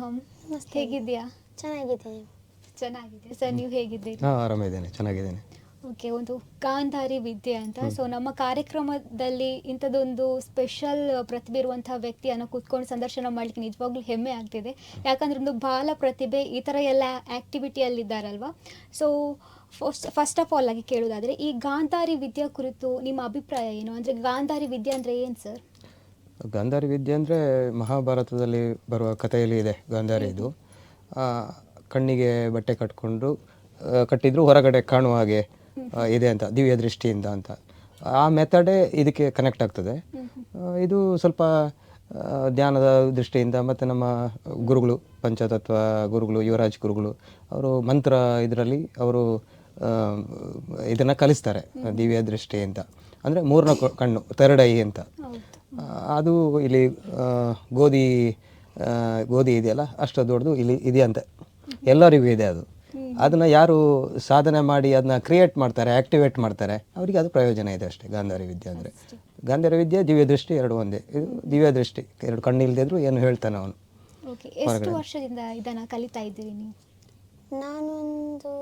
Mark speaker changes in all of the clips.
Speaker 1: ಸೋಹಮ್, ಹೇಗಿದ್ದೀಯಾ?
Speaker 2: ಚೆನ್ನಾಗಿದ್ದೀನಿ.
Speaker 1: ಚೆನ್ನಾಗಿದೆ ಸರ್, ನೀವು ಹೇಗಿದ್ದೀರಿ?
Speaker 3: ಆರಾಮಿದ್ದೇನೆ, ಚೆನ್ನಾಗಿದ್ದೇನೆ.
Speaker 1: ಓಕೆ, ಒಂದು ಗಾಂಧಾರಿ ವಿದ್ಯೆ ಅಂತ. ಸೊ ನಮ್ಮ ಕಾರ್ಯಕ್ರಮದಲ್ಲಿ ಇಂಥದ್ದೊಂದು ಸ್ಪೆಷಲ್ ಪ್ರತಿಭೆ ಇರುವಂತಹ ವ್ಯಕ್ತಿಯನ್ನು ಕೂತ್ಕೊಂಡು ಸಂದರ್ಶನ ಮಾಡಲಿಕ್ಕೆ ನಿಜವಾಗ್ಲೂ ಹೆಮ್ಮೆ ಆಗ್ತಿದೆ. ಯಾಕಂದ್ರೆ ಒಂದು ಬಾಲ ಪ್ರತಿಭೆ ಈ ಥರ ಎಲ್ಲ ಆ್ಯಕ್ಟಿವಿಟಿಯಲ್ಲಿದ್ದಾರಲ್ವ. ಸೊ ಫಸ್ಟ್ ಆಫ್ ಆಲ್ ಆಗಿ ಕೇಳೋದಾದರೆ, ಈ ಗಾಂಧಾರಿ ವಿದ್ಯೆ ಕುರಿತು ನಿಮ್ಮ ಅಭಿಪ್ರಾಯ ಏನು? ಅಂದರೆ ಗಾಂಧಾರಿ ವಿದ್ಯೆ ಅಂದರೆ ಏನು ಸರ್?
Speaker 3: ಗಾಂಧಾರಿ ವಿದ್ಯೆ ಅಂದರೆ ಮಹಾಭಾರತದಲ್ಲಿ ಬರುವ ಕಥೆಯಲ್ಲಿ ಇದೆ ಗಾಂಧಾರಿ. ಇದು ಕಣ್ಣಿಗೆ ಬಟ್ಟೆ ಕಟ್ಟಿದ್ರು ಹೊರಗಡೆ ಕಾಣುವ ಹಾಗೆ ಇದೆ ಅಂತ, ದಿವ್ಯ ದೃಷ್ಟಿಯಿಂದ ಅಂತ. ಆ ಮೆಥಡೇ ಇದಕ್ಕೆ ಕನೆಕ್ಟ್ ಆಗ್ತದೆ. ಇದು ಸ್ವಲ್ಪ ಧ್ಯಾನದ ದೃಷ್ಟಿಯಿಂದ, ಮತ್ತು ನಮ್ಮ ಗುರುಗಳು, ಪಂಚತತ್ವ ಗುರುಗಳು, ಯುವರಾಜ್ ಗುರುಗಳು, ಅವರು ಮಂತ್ರ ಇದರಲ್ಲಿ ಅವರು ಇದನ್ನು ಕಲಿಸ್ತಾರೆ. ದಿವ್ಯ ದೃಷ್ಟಿ ಅಂತ ಅಂದರೆ ಮೂರನೇ ಕಣ್ಣು, ಥರ್ಡ್ ಐ ಅಂತ. ಅದು ಇಲ್ಲಿ ಗೋಧಿ ಇದೆಯಲ್ಲ ಅಷ್ಟು ದೊಡ್ಡದು ಇಲ್ಲಿ ಇದೆಯಂತೆ, ಎಲ್ಲರಿಗೂ ಇದೆ ಅದು. ಅದನ್ನು ಯಾರು ಸಾಧನೆ ಮಾಡಿ ಅದನ್ನ ಕ್ರಿಯೇಟ್ ಮಾಡ್ತಾರೆ, ಆ್ಯಕ್ಟಿವೇಟ್ ಮಾಡ್ತಾರೆ, ಅವರಿಗೆ ಅದು ಪ್ರಯೋಜನ ಇದೆ ಅಷ್ಟೇ. ಗಾಂಧಾರಿ ವಿದ್ಯೆ ಅಂದರೆ, ಗಾಂಧಾರಿ ವಿದ್ಯೆ ದಿವ್ಯ ದೃಷ್ಟಿ ಎರಡು ಒಂದೇ. ಇದು ದಿವ್ಯ ದೃಷ್ಟಿ, ಎರಡು ಕಣ್ಣಿಲ್ದಿದ್ರು ಏನು ಹೇಳ್ತಾನೆ ಅವನು.
Speaker 1: ಓಕೆ, ಎಷ್ಟು ವರ್ಷದಿಂದ ಇದನ್ನು ಕಲಿತಾ ಇದ್ದೀರಿ ನೀವು?
Speaker 2: ನಾನೊಂದು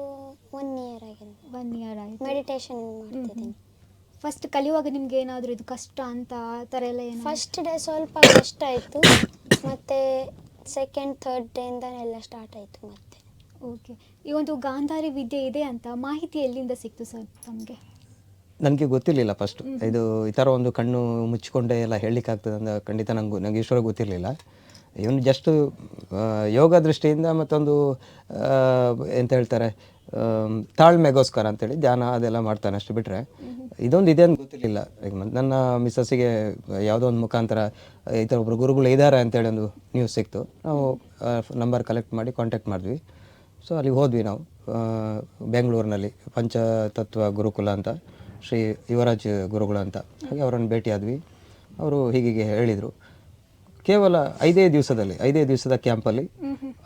Speaker 2: 1 ಇಯರ್ ಆಗಿದೆ.
Speaker 1: 1 ಇಯರ್ ಆಯಿತು.
Speaker 2: ಮೆಡಿಟೇಷನ್ ಮಾಡ್ತಿದ್ದೀನಿ.
Speaker 1: ಫಸ್ಟ್ ಕಲಿಯುವಾಗ ನಿಮ್ಗೆ ಏನಾದರೂ ಇದು ಕಷ್ಟ ಅಂತ ಆ ಥರ ಎಲ್ಲ ಏನು?
Speaker 2: ಫಸ್ಟ್ ಡೇ ಸ್ವಲ್ಪ ಕಷ್ಟ ಆಯಿತು, ಮತ್ತು ಸೆಕೆಂಡ್ ಥರ್ಡ್ ಡೇಯಿಂದ ಎಲ್ಲ ಸ್ಟಾರ್ಟ್ ಆಯಿತು ಮತ್ತೆ.
Speaker 1: ಓಕೆ, ಈ ಒಂದು ಗಾಂಧಾರಿ ವಿದ್ಯೆ ಇದೆ ಅಂತ ಮಾಹಿತಿ ಎಲ್ಲಿಂದ ಸಿಕ್ತು ಸರ್ ತಮಗೆ?
Speaker 3: ನನಗೆ ಗೊತ್ತಿರಲಿಲ್ಲ ಫಸ್ಟ್. ಇದು ಈ ಥರ ಒಂದು ಕಣ್ಣು ಮುಚ್ಚಿಕೊಂಡೆ ಎಲ್ಲ ಹೇಳಲಿಕ್ಕಾಗ್ತದೆ ಅಂತ ಖಂಡಿತ ನನಗೆ ಈಶ್ವರ ಗೊತ್ತಿರಲಿಲ್ಲ. ಇವನು ಜಸ್ಟ್ ಯೋಗ ದೃಷ್ಟಿಯಿಂದ ಮತ್ತೊಂದು ಎಂತ ಹೇಳ್ತಾರೆ, ತಾಳ್ಮೆಗೋಸ್ಕರ ಅಂತೇಳಿ ಧ್ಯಾನ ಅದೆಲ್ಲ ಮಾಡ್ತಾನೆ, ಅಷ್ಟು ಬಿಟ್ಟರೆ ಇದೊಂದು ಇದೆ ಅಂತ ಗೊತ್ತಿರಲಿಲ್ಲ. ಈಗ ನನ್ನ ಮಿಸ್ಸಸ್ಸಿಗೆ ಯಾವುದೋ ಒಂದು ಮುಖಾಂತರ ಈ ಥರ ಒಬ್ಬರು ಗುರುಗಳು ಇದ್ದಾರೆ ಅಂತೇಳಿ ಒಂದು ನ್ಯೂಸ್ ಸಿಕ್ತು. ನಾವು ನಂಬರ್ ಕಲೆಕ್ಟ್ ಮಾಡಿ ಕಾಂಟ್ಯಾಕ್ಟ್ ಮಾಡಿದ್ವಿ. ಸೊ ಅಲ್ಲಿಗೆ ಹೋದ್ವಿ ನಾವು, ಬೆಂಗಳೂರಿನಲ್ಲಿ ಪಂಚತತ್ವ ಗುರುಕುಲ ಅಂತ, ಶ್ರೀ ಯುವರಾಜ್ ಗುರುಗಳು ಅಂತ. ಹಾಗೆ ಅವರನ್ನು ಭೇಟಿಯಾದ್ವಿ. ಅವರು ಹೀಗೆ ಹೇಳಿದರು. ಕೇವಲ 5 ದಿವಸದ ಕ್ಯಾಂಪಲ್ಲಿ,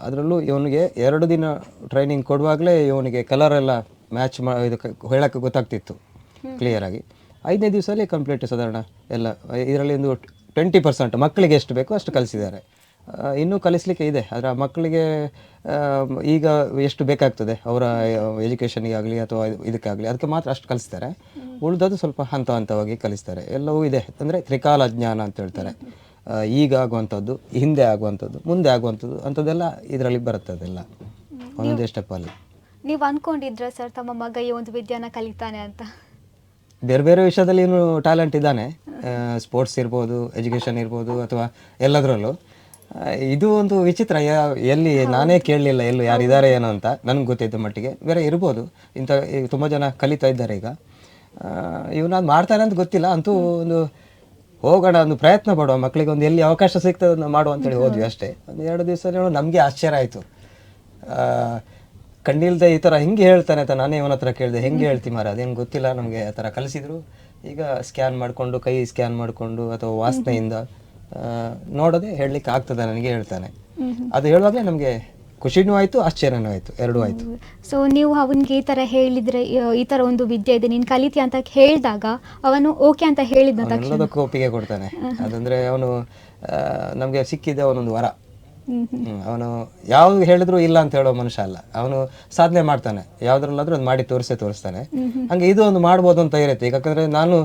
Speaker 3: ಅದರಲ್ಲೂ ಇವನಿಗೆ 2 ದಿನ ಟ್ರೈನಿಂಗ್ ಕೊಡುವಾಗಲೇ ಇವನಿಗೆ ಕಲರೆಲ್ಲ ಮ್ಯಾಚ್ ಇದಕ್ಕೆ ಹೇಳೋಕ್ಕೆ ಗೊತ್ತಾಗ್ತಿತ್ತು ಕ್ಲಿಯರಾಗಿ. 5ನೇ ದಿವಸದಲ್ಲಿ ಕಂಪ್ಲೀಟ್ ಸಾಧಾರಣ ಎಲ್ಲ. ಇದರಲ್ಲಿ ಒಂದು 20% ಮಕ್ಕಳಿಗೆ ಎಷ್ಟು ಬೇಕೋ ಅಷ್ಟು ಕಲಿಸಿದ್ದಾರೆ. ಇನ್ನೂ ಕಲಿಸಲಿಕ್ಕೆ ಇದೆ, ಆದರೆ ಮಕ್ಕಳಿಗೆ ಈಗ ಎಷ್ಟು ಬೇಕಾಗ್ತದೆ ಅವರ ಎಜುಕೇಷನಿಗಾಗಲಿ ಅಥವಾ ಇದಕ್ಕಾಗಲಿ ಅದಕ್ಕೆ ಮಾತ್ರ ಅಷ್ಟು ಕಲಿಸ್ತಾರೆ. ಉಳಿದದ್ದು ಸ್ವಲ್ಪ ಹಂತವಾಗಿ ಕಲಿಸ್ತಾರೆ. ಎಲ್ಲವೂ ಇದೆ. ಅಂದರೆ ತ್ರಿಕಾಲ ಜ್ಞಾನ ಅಂತ ಹೇಳ್ತಾರೆ. ಈಗ ಆಗುವಂಥದ್ದು, ಹಿಂದೆ ಆಗುವಂಥದ್ದು, ಮುಂದೆ ಆಗುವಂಥದ್ದು ಅಂಥದ್ದೆಲ್ಲ ಇದರಲ್ಲಿ ಬರುತ್ತೆ. ಅದೆಲ್ಲ ಒಂದೊಂದೇ ಸ್ಟೆಪ್ಪಲ್ಲಿ.
Speaker 1: ನೀವು ಅಂದ್ಕೊಂಡಿದ್ರ ಸರ್ ತಮ್ಮ ಮಗ ಈ ಒಂದು ವಿದ್ಯಾನ ಕಲಿತಾನೆ ಅಂತ?
Speaker 3: ಬೇರೆ ವಿಷಯದಲ್ಲಿ ಇವನು ಟ್ಯಾಲೆಂಟ್ ಇದ್ದಾನೆ. ಸ್ಪೋರ್ಟ್ಸ್ ಇರ್ಬೋದು, ಎಜುಕೇಷನ್ ಇರ್ಬೋದು, ಅಥವಾ ಎಲ್ಲದರಲ್ಲೂ. ಇದು ಒಂದು ವಿಚಿತ್ರ, ಎಲ್ಲಿ ನಾನೇ ಕೇಳಲಿಲ್ಲ ಎಲ್ಲೂ ಯಾರಿದ್ದಾರೆ ಏನೋ ಅಂತ. ನನಗೆ ಗೊತ್ತಿದ್ದ ಮಟ್ಟಿಗೆ ಬೇರೆ ಇರ್ಬೋದು. ತುಂಬ ಜನ ಕಲಿತಾ ಇದ್ದಾರೆ ಈಗ. ಇವನು ಅದು ಮಾಡ್ತಾನೆ ಅಂತ ಗೊತ್ತಿಲ್ಲ. ಅಂತೂ ಒಂದು ಹೋಗೋಣ, ಒಂದು ಪ್ರಯತ್ನ ಪಡುವ, ಮಕ್ಕಳಿಗೆ ಒಂದು ಎಲ್ಲಿ ಅವಕಾಶ ಸಿಗ್ತದೆ ಅದನ್ನು ಮಾಡುವ ಅಂತೇಳಿ ಹೋದ್ವಿ ಅಷ್ಟೇ. ಒಂದು 2 ದಿವಸ ನಮಗೆ ಆಶ್ಚರ್ಯ ಆಯಿತು. ಕಣ್ಣಿಲ್ದೆ ಈ ಥರ ಹಿಂಗೆ ಹೇಳ್ತಾನೆ ಅಂತ ನಾನೇ ಇವನ ಹತ್ರ ಕೇಳಿದೆ, ಹೆಂಗೆ ಹೇಳ್ತಿ ಮಾರ, ಅದೇನು ಗೊತ್ತಿಲ್ಲ ನಮಗೆ. ಆ ಥರ ಕಲಿಸಿದ್ರು. ಈಗ ಸ್ಕ್ಯಾನ್ ಮಾಡಿಕೊಂಡು, ಕೈ ಸ್ಕ್ಯಾನ್ ಮಾಡಿಕೊಂಡು ಅಥವಾ ವಾಸನೆಯಿಂದ ನೋಡೋದೇ ಹೇಳಲಿಕ್ಕೆ ಆಗ್ತದೆ ನನಗೆ ಹೇಳ್ತಾನೆ. ಅದು ಹೇಳುವಾಗಲೇ ನಮಗೆ ಖುಷಿನೂ ಆಯಿತು, ಆಶ್ಚರ್ಯನೂ ಆಯಿತು, ಎರಡೂ ಆಯಿತು.
Speaker 1: ಸೊ ನೀವು ಅವನಿಗೆ ಈ ಥರ ಹೇಳಿದರೆ, ಈ ಥರ ಒಂದು ವಿದ್ಯೆ ಇದೆ ನೀನು ಕಲಿತಿ ಅಂತ ಹೇಳಿದಾಗ ಅವನು ಓಕೆ ಅಂತ ಹೇಳಿದ ತಕ್ಷಣ
Speaker 3: ಎಲ್ಲದಕ್ಕೂ ಒಪ್ಪಿಗೆ ಕೊಡ್ತಾನೆ. ಅದಂದರೆ ಅವನು ನಮಗೆ ಸಿಕ್ಕಿದ್ದೆ ಅವನೊಂದು ವರ. ಅವನು ಯಾವ್ದು ಹೇಳಿದ್ರು ಇಲ್ಲ ಅಂತ ಹೇಳೋ ಮನುಷ್ಯ ಅಲ್ಲ. ಅವನು ಸಾಧನೆ ಮಾಡ್ತಾನೆ, ಯಾವುದ್ರಲ್ಲಾದ್ರೂ ಅದು ಮಾಡಿ ತೋರಿಸ್ತಾನೆ. ಹಂಗೆ ಇದು ಒಂದು ಮಾಡ್ಬೋದು ಅಂತ ಇರುತ್ತೆ. ಯಾಕಂದರೆ ನಾನು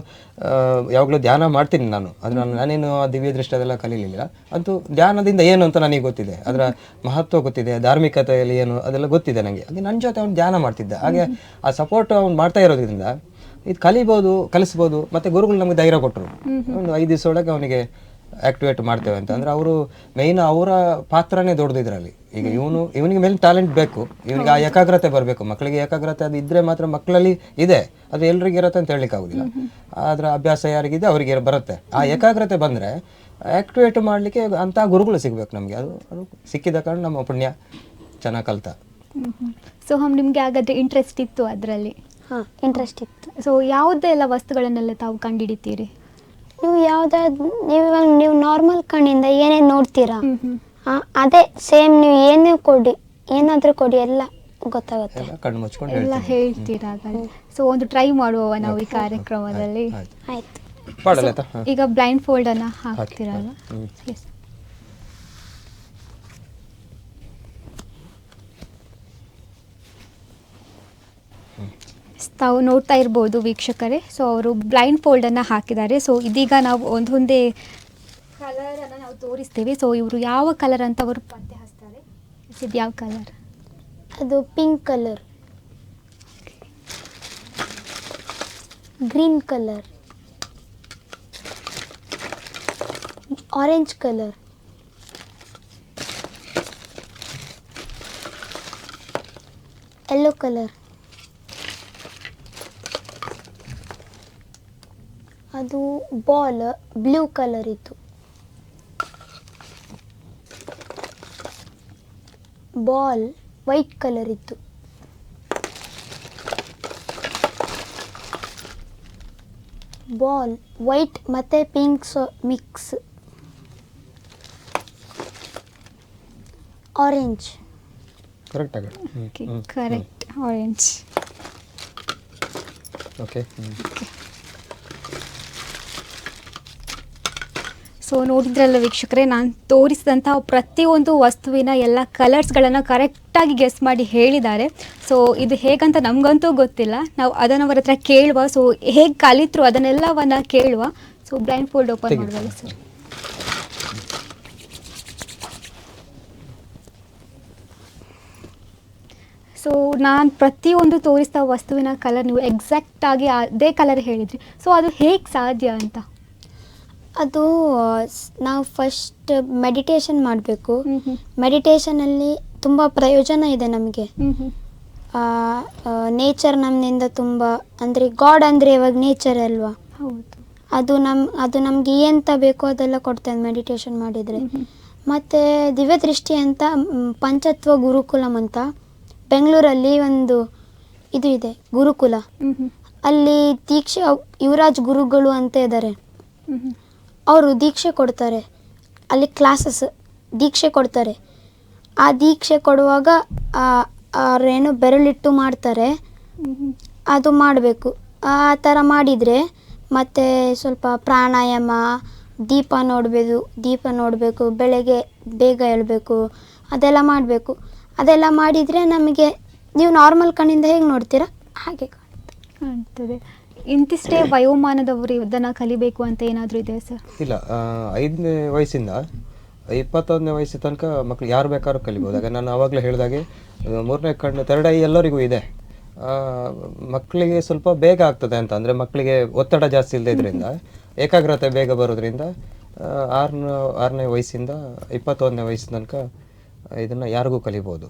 Speaker 3: ಯಾವಾಗಲೂ ಧ್ಯಾನ ಮಾಡ್ತೀನಿ ನಾನು. ಅದನ್ನ ನಾನೇನು ದಿವ್ಯ ದೃಷ್ಟಿ ಅದೆಲ್ಲ ಕಲೀಲಿಲ್ಲ. ಅಂತೂ ಧ್ಯಾನದಿಂದ ಏನು ಅಂತ ನನಗೆ ಗೊತ್ತಿದೆ, ಅದರ ಮಹತ್ವ ಗೊತ್ತಿದೆ, ಧಾರ್ಮಿಕತೆಯಲ್ಲಿ ಏನು ಅದೆಲ್ಲ ಗೊತ್ತಿದೆ ನನಗೆ. ಹಾಗೆ ನನ್ನ ಜೊತೆ ಅವ್ನು ಧ್ಯಾನ ಮಾಡ್ತಿದ್ದ. ಹಾಗೆ ಆ ಸಪೋರ್ಟ್ ಅವ್ನು ಮಾಡ್ತಾ ಇರೋದ್ರಿಂದ ಇದು ಕಲಿಸ್ಬೋದು. ಮತ್ತು ಗುರುಗಳು ನಮಗೆ ಧೈರ್ಯ ಕೊಟ್ಟರು. ಒಂದು 5 ದಿವಸ ಒಳಗೆ ಅವನಿಗೆ ಆ್ಯಕ್ಟಿವೇಟ್ ಮಾಡ್ತೇವೆ ಅಂತ. ಅಂದರೆ ಅವರು ಮೇಯ್ನ್ ಅವರ ಪಾತ್ರನೇ ದೊಡ್ಡದು ಇದರಲ್ಲಿ. ಈಗ ಇವನಿಗೆ ಮೇಲೆ ಟ್ಯಾಲೆಂಟ್ ಬೇಕು, ಇವನಿಗೆ ಆ ಏಕಾಗ್ರತೆ ಬರಬೇಕು. ಮಕ್ಕಳಿಗೆ ಏಕಾಗ್ರತೆ ಅದು ಇದ್ದರೆ ಮಾತ್ರ, ಮಕ್ಕಳಲ್ಲಿ ಇದೆ, ಅದು ಎಲ್ರಿಗೂ ಇರುತ್ತೆ ಅಂತ ಹೇಳಲಿಕ್ಕೆ ಆಗೋದಿಲ್ಲ. ಅದರ ಅಭ್ಯಾಸ ಯಾರಿಗಿದೆ ಅವರಿಗೆ ಬರುತ್ತೆ. ಆ ಏಕಾಗ್ರತೆ ಬಂದರೆ ಆ್ಯಕ್ಟಿವೇಟ್ ಮಾಡಲಿಕ್ಕೆ ಅಂಥ ಗುರುಗಳು ಸಿಗಬೇಕು ನಮಗೆ. ಅದು ಸಿಕ್ಕಿದ ಕಾರಣ ನಮ್ಮ ಪುಣ್ಯ, ಚೆನ್ನಾಗಿ ಕಲಿತ.
Speaker 1: ಸೊ ನಿಮಗೆ ಹಾಗಾದರೆ ಇಂಟ್ರೆಸ್ಟ್ ಇತ್ತು ಅದರಲ್ಲಿ?
Speaker 2: ಹಾಂ, ಇಂಟ್ರೆಸ್ಟ್ ಇತ್ತು.
Speaker 1: ಸೊ ಯಾವುದೆಲ್ಲ ವಸ್ತುಗಳನ್ನೆಲ್ಲ ತಾವು ಕಂಡುಹಿಡಿತೀರಿ?
Speaker 2: ನೀವು ನಾರ್ಮಲ್ ಕಣ್ಣಿಂದ ಏನೇನು ನೋಡ್ತೀರಾ ಅದೇ ಸೇಮ್ ನೀವು ಏನಾದರೂ ಕೊಡಿ ಎಲ್ಲ ಗೊತ್ತಾಗುತ್ತೆ.
Speaker 3: ಕಣ್ಣು ಮುಚ್ಕೊಂಡು
Speaker 1: ಎಲ್ಲ ಹೇಳ್ತೀರಾ? ಸೊ ಒಂದು ಟ್ರೈ ಮಾಡುವ ನಾವು ಈ ಕಾರ್ಯಕ್ರಮದಲ್ಲಿ.
Speaker 2: ಆಯ್ತು.
Speaker 1: ಈಗ ಬ್ಲೈಂಡ್ ಫೋಲ್ಡ್ ಅನ್ನ ಹಾಕ್ತಿರಲ್ಲ? ಎಸ್. ತಾವು ನೋಡ್ತಾ ಇರ್ಬೋದು ವೀಕ್ಷಕರೇ. ಸೊ ಅವರು ಬ್ಲೈಂಡ್ ಫೋಲ್ಡನ್ನು ಹಾಕಿದ್ದಾರೆ. ಸೊ ಇದೀಗ ನಾವು ಒಂದೊಂದೇ ಕಲರನ್ನು ನಾವು ತೋರಿಸ್ತೀವಿ. ಸೊ ಇವರು ಯಾವ ಕಲರ್ ಅಂತ ಅವರು ಪತ್ತೆ ಹಚ್ತಾರೆ. ಇದು ಯಾವ ಕಲರ್?
Speaker 2: ಅದು pink colour, green colour, orange colour, yellow colour, ಅದು ಬಾಲ್ ಬ್ಲೂ ಕಲರ್ ಇತ್ತು, ಬಾಲ್ ವೈಟ್ ಕಲರ್ ಇತ್ತು, ಬಾಲ್ ವೈಟ್ ಮತ್ತು ಪಿಂಕ್ ಮಿಕ್ಸ್, ಆರೆಂಜ್.
Speaker 3: ಕರೆಕ್ಟ್ ಆಗಿ
Speaker 1: ಕರೆಕ್ಟ್, ಆರೆಂಜ್.
Speaker 3: ಓಕೆ.
Speaker 1: ಸೊ ನೋಡಿದ್ರಲ್ಲ ವೀಕ್ಷಕರೇ, ನಾನು ತೋರಿಸಿದಂಥ ಪ್ರತಿಯೊಂದು ವಸ್ತುವಿನ ಎಲ್ಲ ಕಲರ್ಸ್ಗಳನ್ನು ಕರೆಕ್ಟಾಗಿ ಗೆಸ್ ಮಾಡಿ ಹೇಳಿದ್ದಾರೆ. ಸೊ ಇದು ಹೇಗಂತ ನಮಗಂತೂ ಗೊತ್ತಿಲ್ಲ, ನಾವು ಅದನ್ನು ಅವರ ಹತ್ರ ಕೇಳುವ. ಸೊ ಹೇಗೆ ಕಲಿತರು ಅದನ್ನೆಲ್ಲವನ್ನು ಕೇಳುವ. ಸೊ ಬ್ಲೈಂಡ್ ಫೋಲ್ಡ್ ಓಪನ್ ಮಾಡಬಲ್ಲ ಸರ್. ಸೊ ನಾನು ಪ್ರತಿಯೊಂದು ತೋರಿಸಿದ ವಸ್ತುವಿನ ಕಲರ್ ನೀವು ಎಕ್ಸಾಕ್ಟಾಗಿ ಅದೇ ಕಲರ್ ಹೇಳಿದ್ರಿ. ಸೊ ಅದು ಹೇಗೆ ಸಾಧ್ಯ ಅಂತ?
Speaker 2: ಅದು ನಾವು ಫಸ್ಟ್ ಮೆಡಿಟೇಷನ್ ಮಾಡಬೇಕು. ಮೆಡಿಟೇಷನಲ್ಲಿ ತುಂಬ ಪ್ರಯೋಜನ ಇದೆ ನಮಗೆ. ನೇಚರ್ ನಮ್ಮಿಂದ ತುಂಬ, ಅಂದರೆ ಗಾಡ್ ಅಂದರೆ ಇವಾಗ ನೇಚರ್ ಅಲ್ವಾ.
Speaker 1: ಹೌದು.
Speaker 2: ಅದು ನಮಗೆ ಎಂತ ಬೇಕೋ ಅದೆಲ್ಲ ಕೊಡ್ತೇನೆ ಮೆಡಿಟೇಷನ್ ಮಾಡಿದರೆ. ಮತ್ತು ದಿವ್ಯದೃಷ್ಟಿ ಅಂತ ಪಂಚತ್ವ ಗುರುಕುಲಂ ಅಂತ ಬೆಂಗಳೂರಲ್ಲಿ ಒಂದು ಇದು ಇದೆ, ಗುರುಕುಲ. ಅಲ್ಲಿ ದೀಕ್ಷೆ ಯುವರಾಜ್ ಗುರುಗಳು ಅಂತ ಇದ್ದಾರೆ. ಅವರು ದೀಕ್ಷೆ ಕೊಡ್ತಾರೆ, ಅಲ್ಲಿ ಕ್ಲಾಸಸ್ ದೀಕ್ಷೆ ಕೊಡ್ತಾರೆ. ಆ ದೀಕ್ಷೆ ಕೊಡುವಾಗ ಅವ್ರೇನು ಬೆರಳಿಟ್ಟು ಮಾಡ್ತಾರೆ, ಅದು ಮಾಡಬೇಕು. ಆ ಥರ ಮಾಡಿದರೆ ಮತ್ತು ಸ್ವಲ್ಪ ಪ್ರಾಣಾಯಾಮ, ದೀಪ ನೋಡಬೇಕು, ಬೆಳಗ್ಗೆ ಬೇಗ ಏಳಬೇಕು, ಅದೆಲ್ಲ ಮಾಡಬೇಕು. ಅದೆಲ್ಲ ಮಾಡಿದರೆ ನಮಗೆ, ನೀವು ನಾರ್ಮಲ್ ಕಣ್ಣಿಂದ ಹೇಗೆ ನೋಡ್ತೀರಾ ಹಾಗೆ
Speaker 1: ಕಾಣ್ತದೆ. ಇಂತಿಷ್ಟೇ ವಯೋಮಾನದವರು ಇದನ್ನು ಕಲಿಬೇಕು ಅಂತ ಏನಾದರೂ ಇದೆ ಸರ್?
Speaker 3: ಇಲ್ಲ, 5ನೇ ವಯಸ್ಸಿಂದ 21ನೇ ವಯಸ್ಸಿನ ತನಕ ಮಕ್ಕಳು ಯಾರು ಬೇಕಾದ್ರೂ ಕಲಿಬೋದು. ಆಗ ನಾನು ಆವಾಗಲೇ ಹೇಳಿದಾಗೆ 3ನೇ ಕಣ್ಣು, ಥರ್ಡ್ ಐ ಎಲ್ಲರಿಗೂ ಇದೆ. ಮಕ್ಕಳಿಗೆ ಸ್ವಲ್ಪ ಬೇಗ ಆಗ್ತದೆ ಅಂತ, ಅಂದರೆ ಮಕ್ಕಳಿಗೆ ಒತ್ತಡ ಜಾಸ್ತಿ ಇಲ್ಲದೆ ಇದರಿಂದ, ಏಕಾಗ್ರತೆ ಬೇಗ ಬರೋದ್ರಿಂದ 6ನೇ ವಯಸ್ಸಿಂದ 21ನೇ ವಯಸ್ಸಿನ ತನಕ ಇದನ್ನು ಯಾರಿಗೂ ಕಲಿಬೋದು.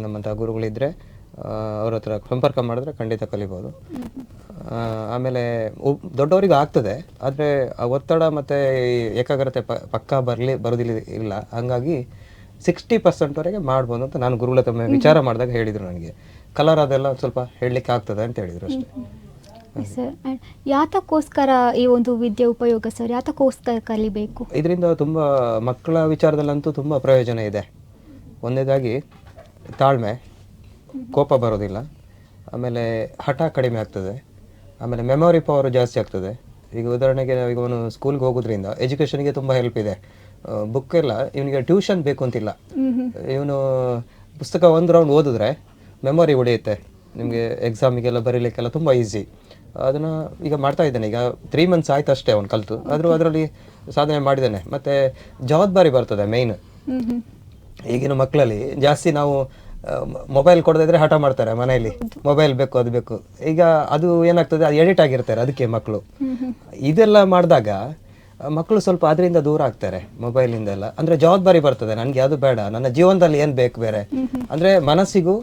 Speaker 3: ನಮ್ಮಂಥ ಗುರುಗಳಿದ್ದರೆ ಅವ್ರ ಹತ್ರ ಸಂಪರ್ಕ ಮಾಡಿದ್ರೆ ಖಂಡಿತ ಕಲಿಬೋದು. ಆಮೇಲೆ ದೊಡ್ಡವರಿಗೂ ಆಗ್ತದೆ, ಆದರೆ ಆ ಒತ್ತಡ ಮತ್ತು ಏಕಾಗ್ರತೆ ಪಕ್ಕಾ ಬರೋದಿಲ್ಲ ಇಲ್ಲ. ಹಾಗಾಗಿ 60%ವರೆಗೆ ಮಾಡ್ಬೋದು ಅಂತ ನಾನು ಗುರುಗಳ ತಮ್ಮ ವಿಚಾರ ಮಾಡಿದಾಗ ಹೇಳಿದರು. ನನಗೆ ಕಲರ್ ಅದೆಲ್ಲ ಸ್ವಲ್ಪ ಹೇಳಲಿಕ್ಕೆ ಆಗ್ತದೆ ಅಂತ ಹೇಳಿದರು ಅಷ್ಟೇ.
Speaker 1: ಸರ್, ಯಾತಕ್ಕೋಸ್ಕರ ಈ ಒಂದು ವಿದ್ಯೆ ಉಪಯೋಗ ಸರ್? ಯಾತಕ್ಕೋಸ್ಕರ ಕಲಿಬೇಕು?
Speaker 3: ಇದರಿಂದ ತುಂಬ ಮಕ್ಕಳ ವಿಚಾರದಲ್ಲಂತೂ ತುಂಬ ಪ್ರಯೋಜನ ಇದೆ. ಒಂದನೇದಾಗಿ ತಾಳ್ಮೆ, ಕೋಪ ಬರೋದಿಲ್ಲ. ಆಮೇಲೆ ಹಠ ಕಡಿಮೆ ಆಗ್ತದೆ. ಆಮೇಲೆ ಮೆಮೊರಿ ಪವರ್ ಜಾಸ್ತಿ ಆಗ್ತದೆ. ಈಗ ಉದಾಹರಣೆಗೆ ಈಗ ಅವನು ಸ್ಕೂಲ್ಗೆ ಹೋಗೋದ್ರಿಂದ ಎಜುಕೇಷನ್ಗೆ ತುಂಬ ಹೆಲ್ಪ್ ಇದೆ. ಬುಕ್ ಎಲ್ಲ ಇವನಿಗೆ ಟ್ಯೂಷನ್ ಬೇಕು ಅಂತಿಲ್ಲ. ಇವನು ಪುಸ್ತಕ ಒಂದು ರೌಂಡ್ ಓದಿದ್ರೆ ಮೆಮೊರಿ ಉಳಿಯುತ್ತೆ. ನಿಮಗೆ ಎಕ್ಸಾಮಿಗೆಲ್ಲ ಬರೀಲಿಕ್ಕೆಲ್ಲ ತುಂಬ ಈಸಿ. ಅದನ್ನು ಈಗ ಮಾಡ್ತಾ ಇದ್ದಾನೆ. ಈಗ 3 months ಆಯ್ತು ಅಷ್ಟೇ ಅವ್ನು ಕಲಿತು, ಆದರೂ ಅದರಲ್ಲಿ ಸಾಧನೆ ಮಾಡಿದ್ದಾನೆ. ಮತ್ತು ಜವಾಬ್ದಾರಿ ಬರ್ತದೆ ಮೇಯ್ನ್. ಈಗಿನ ಮಕ್ಕಳಲ್ಲಿ ಜಾಸ್ತಿ ನಾವು ಮೊಬೈಲ್ ಕೊಡದಿದ್ರೆ ಹಠ ಮಾಡ್ತಾರೆ ಮನೆಯಲ್ಲಿ, ಮೊಬೈಲ್ ಬೇಕು ಅದು ಬೇಕು. ಈಗ ಅದು ಏನಾಗ್ತದೆ, ಅದು ಎಡಿಟ್ ಆಗಿರ್ತಾರೆ ಅದಕ್ಕೆ ಮಕ್ಕಳು. ಇದೆಲ್ಲ ಮಾಡಿದಾಗ ಮಕ್ಕಳು ಸ್ವಲ್ಪ ಅದರಿಂದ ದೂರ ಆಗ್ತಾರೆ ಮೊಬೈಲಿಂದ ಎಲ್ಲ. ಅಂದರೆ ಜವಾಬ್ದಾರಿ ಬರ್ತದೆ, ನನಗೆ ಅದು ಬೇಡ, ನನ್ನ ಜೀವನದಲ್ಲಿ ಏನು ಬೇಕು ಬೇರೆ. ಅಂದರೆ ಮನಸ್ಸಿಗೂ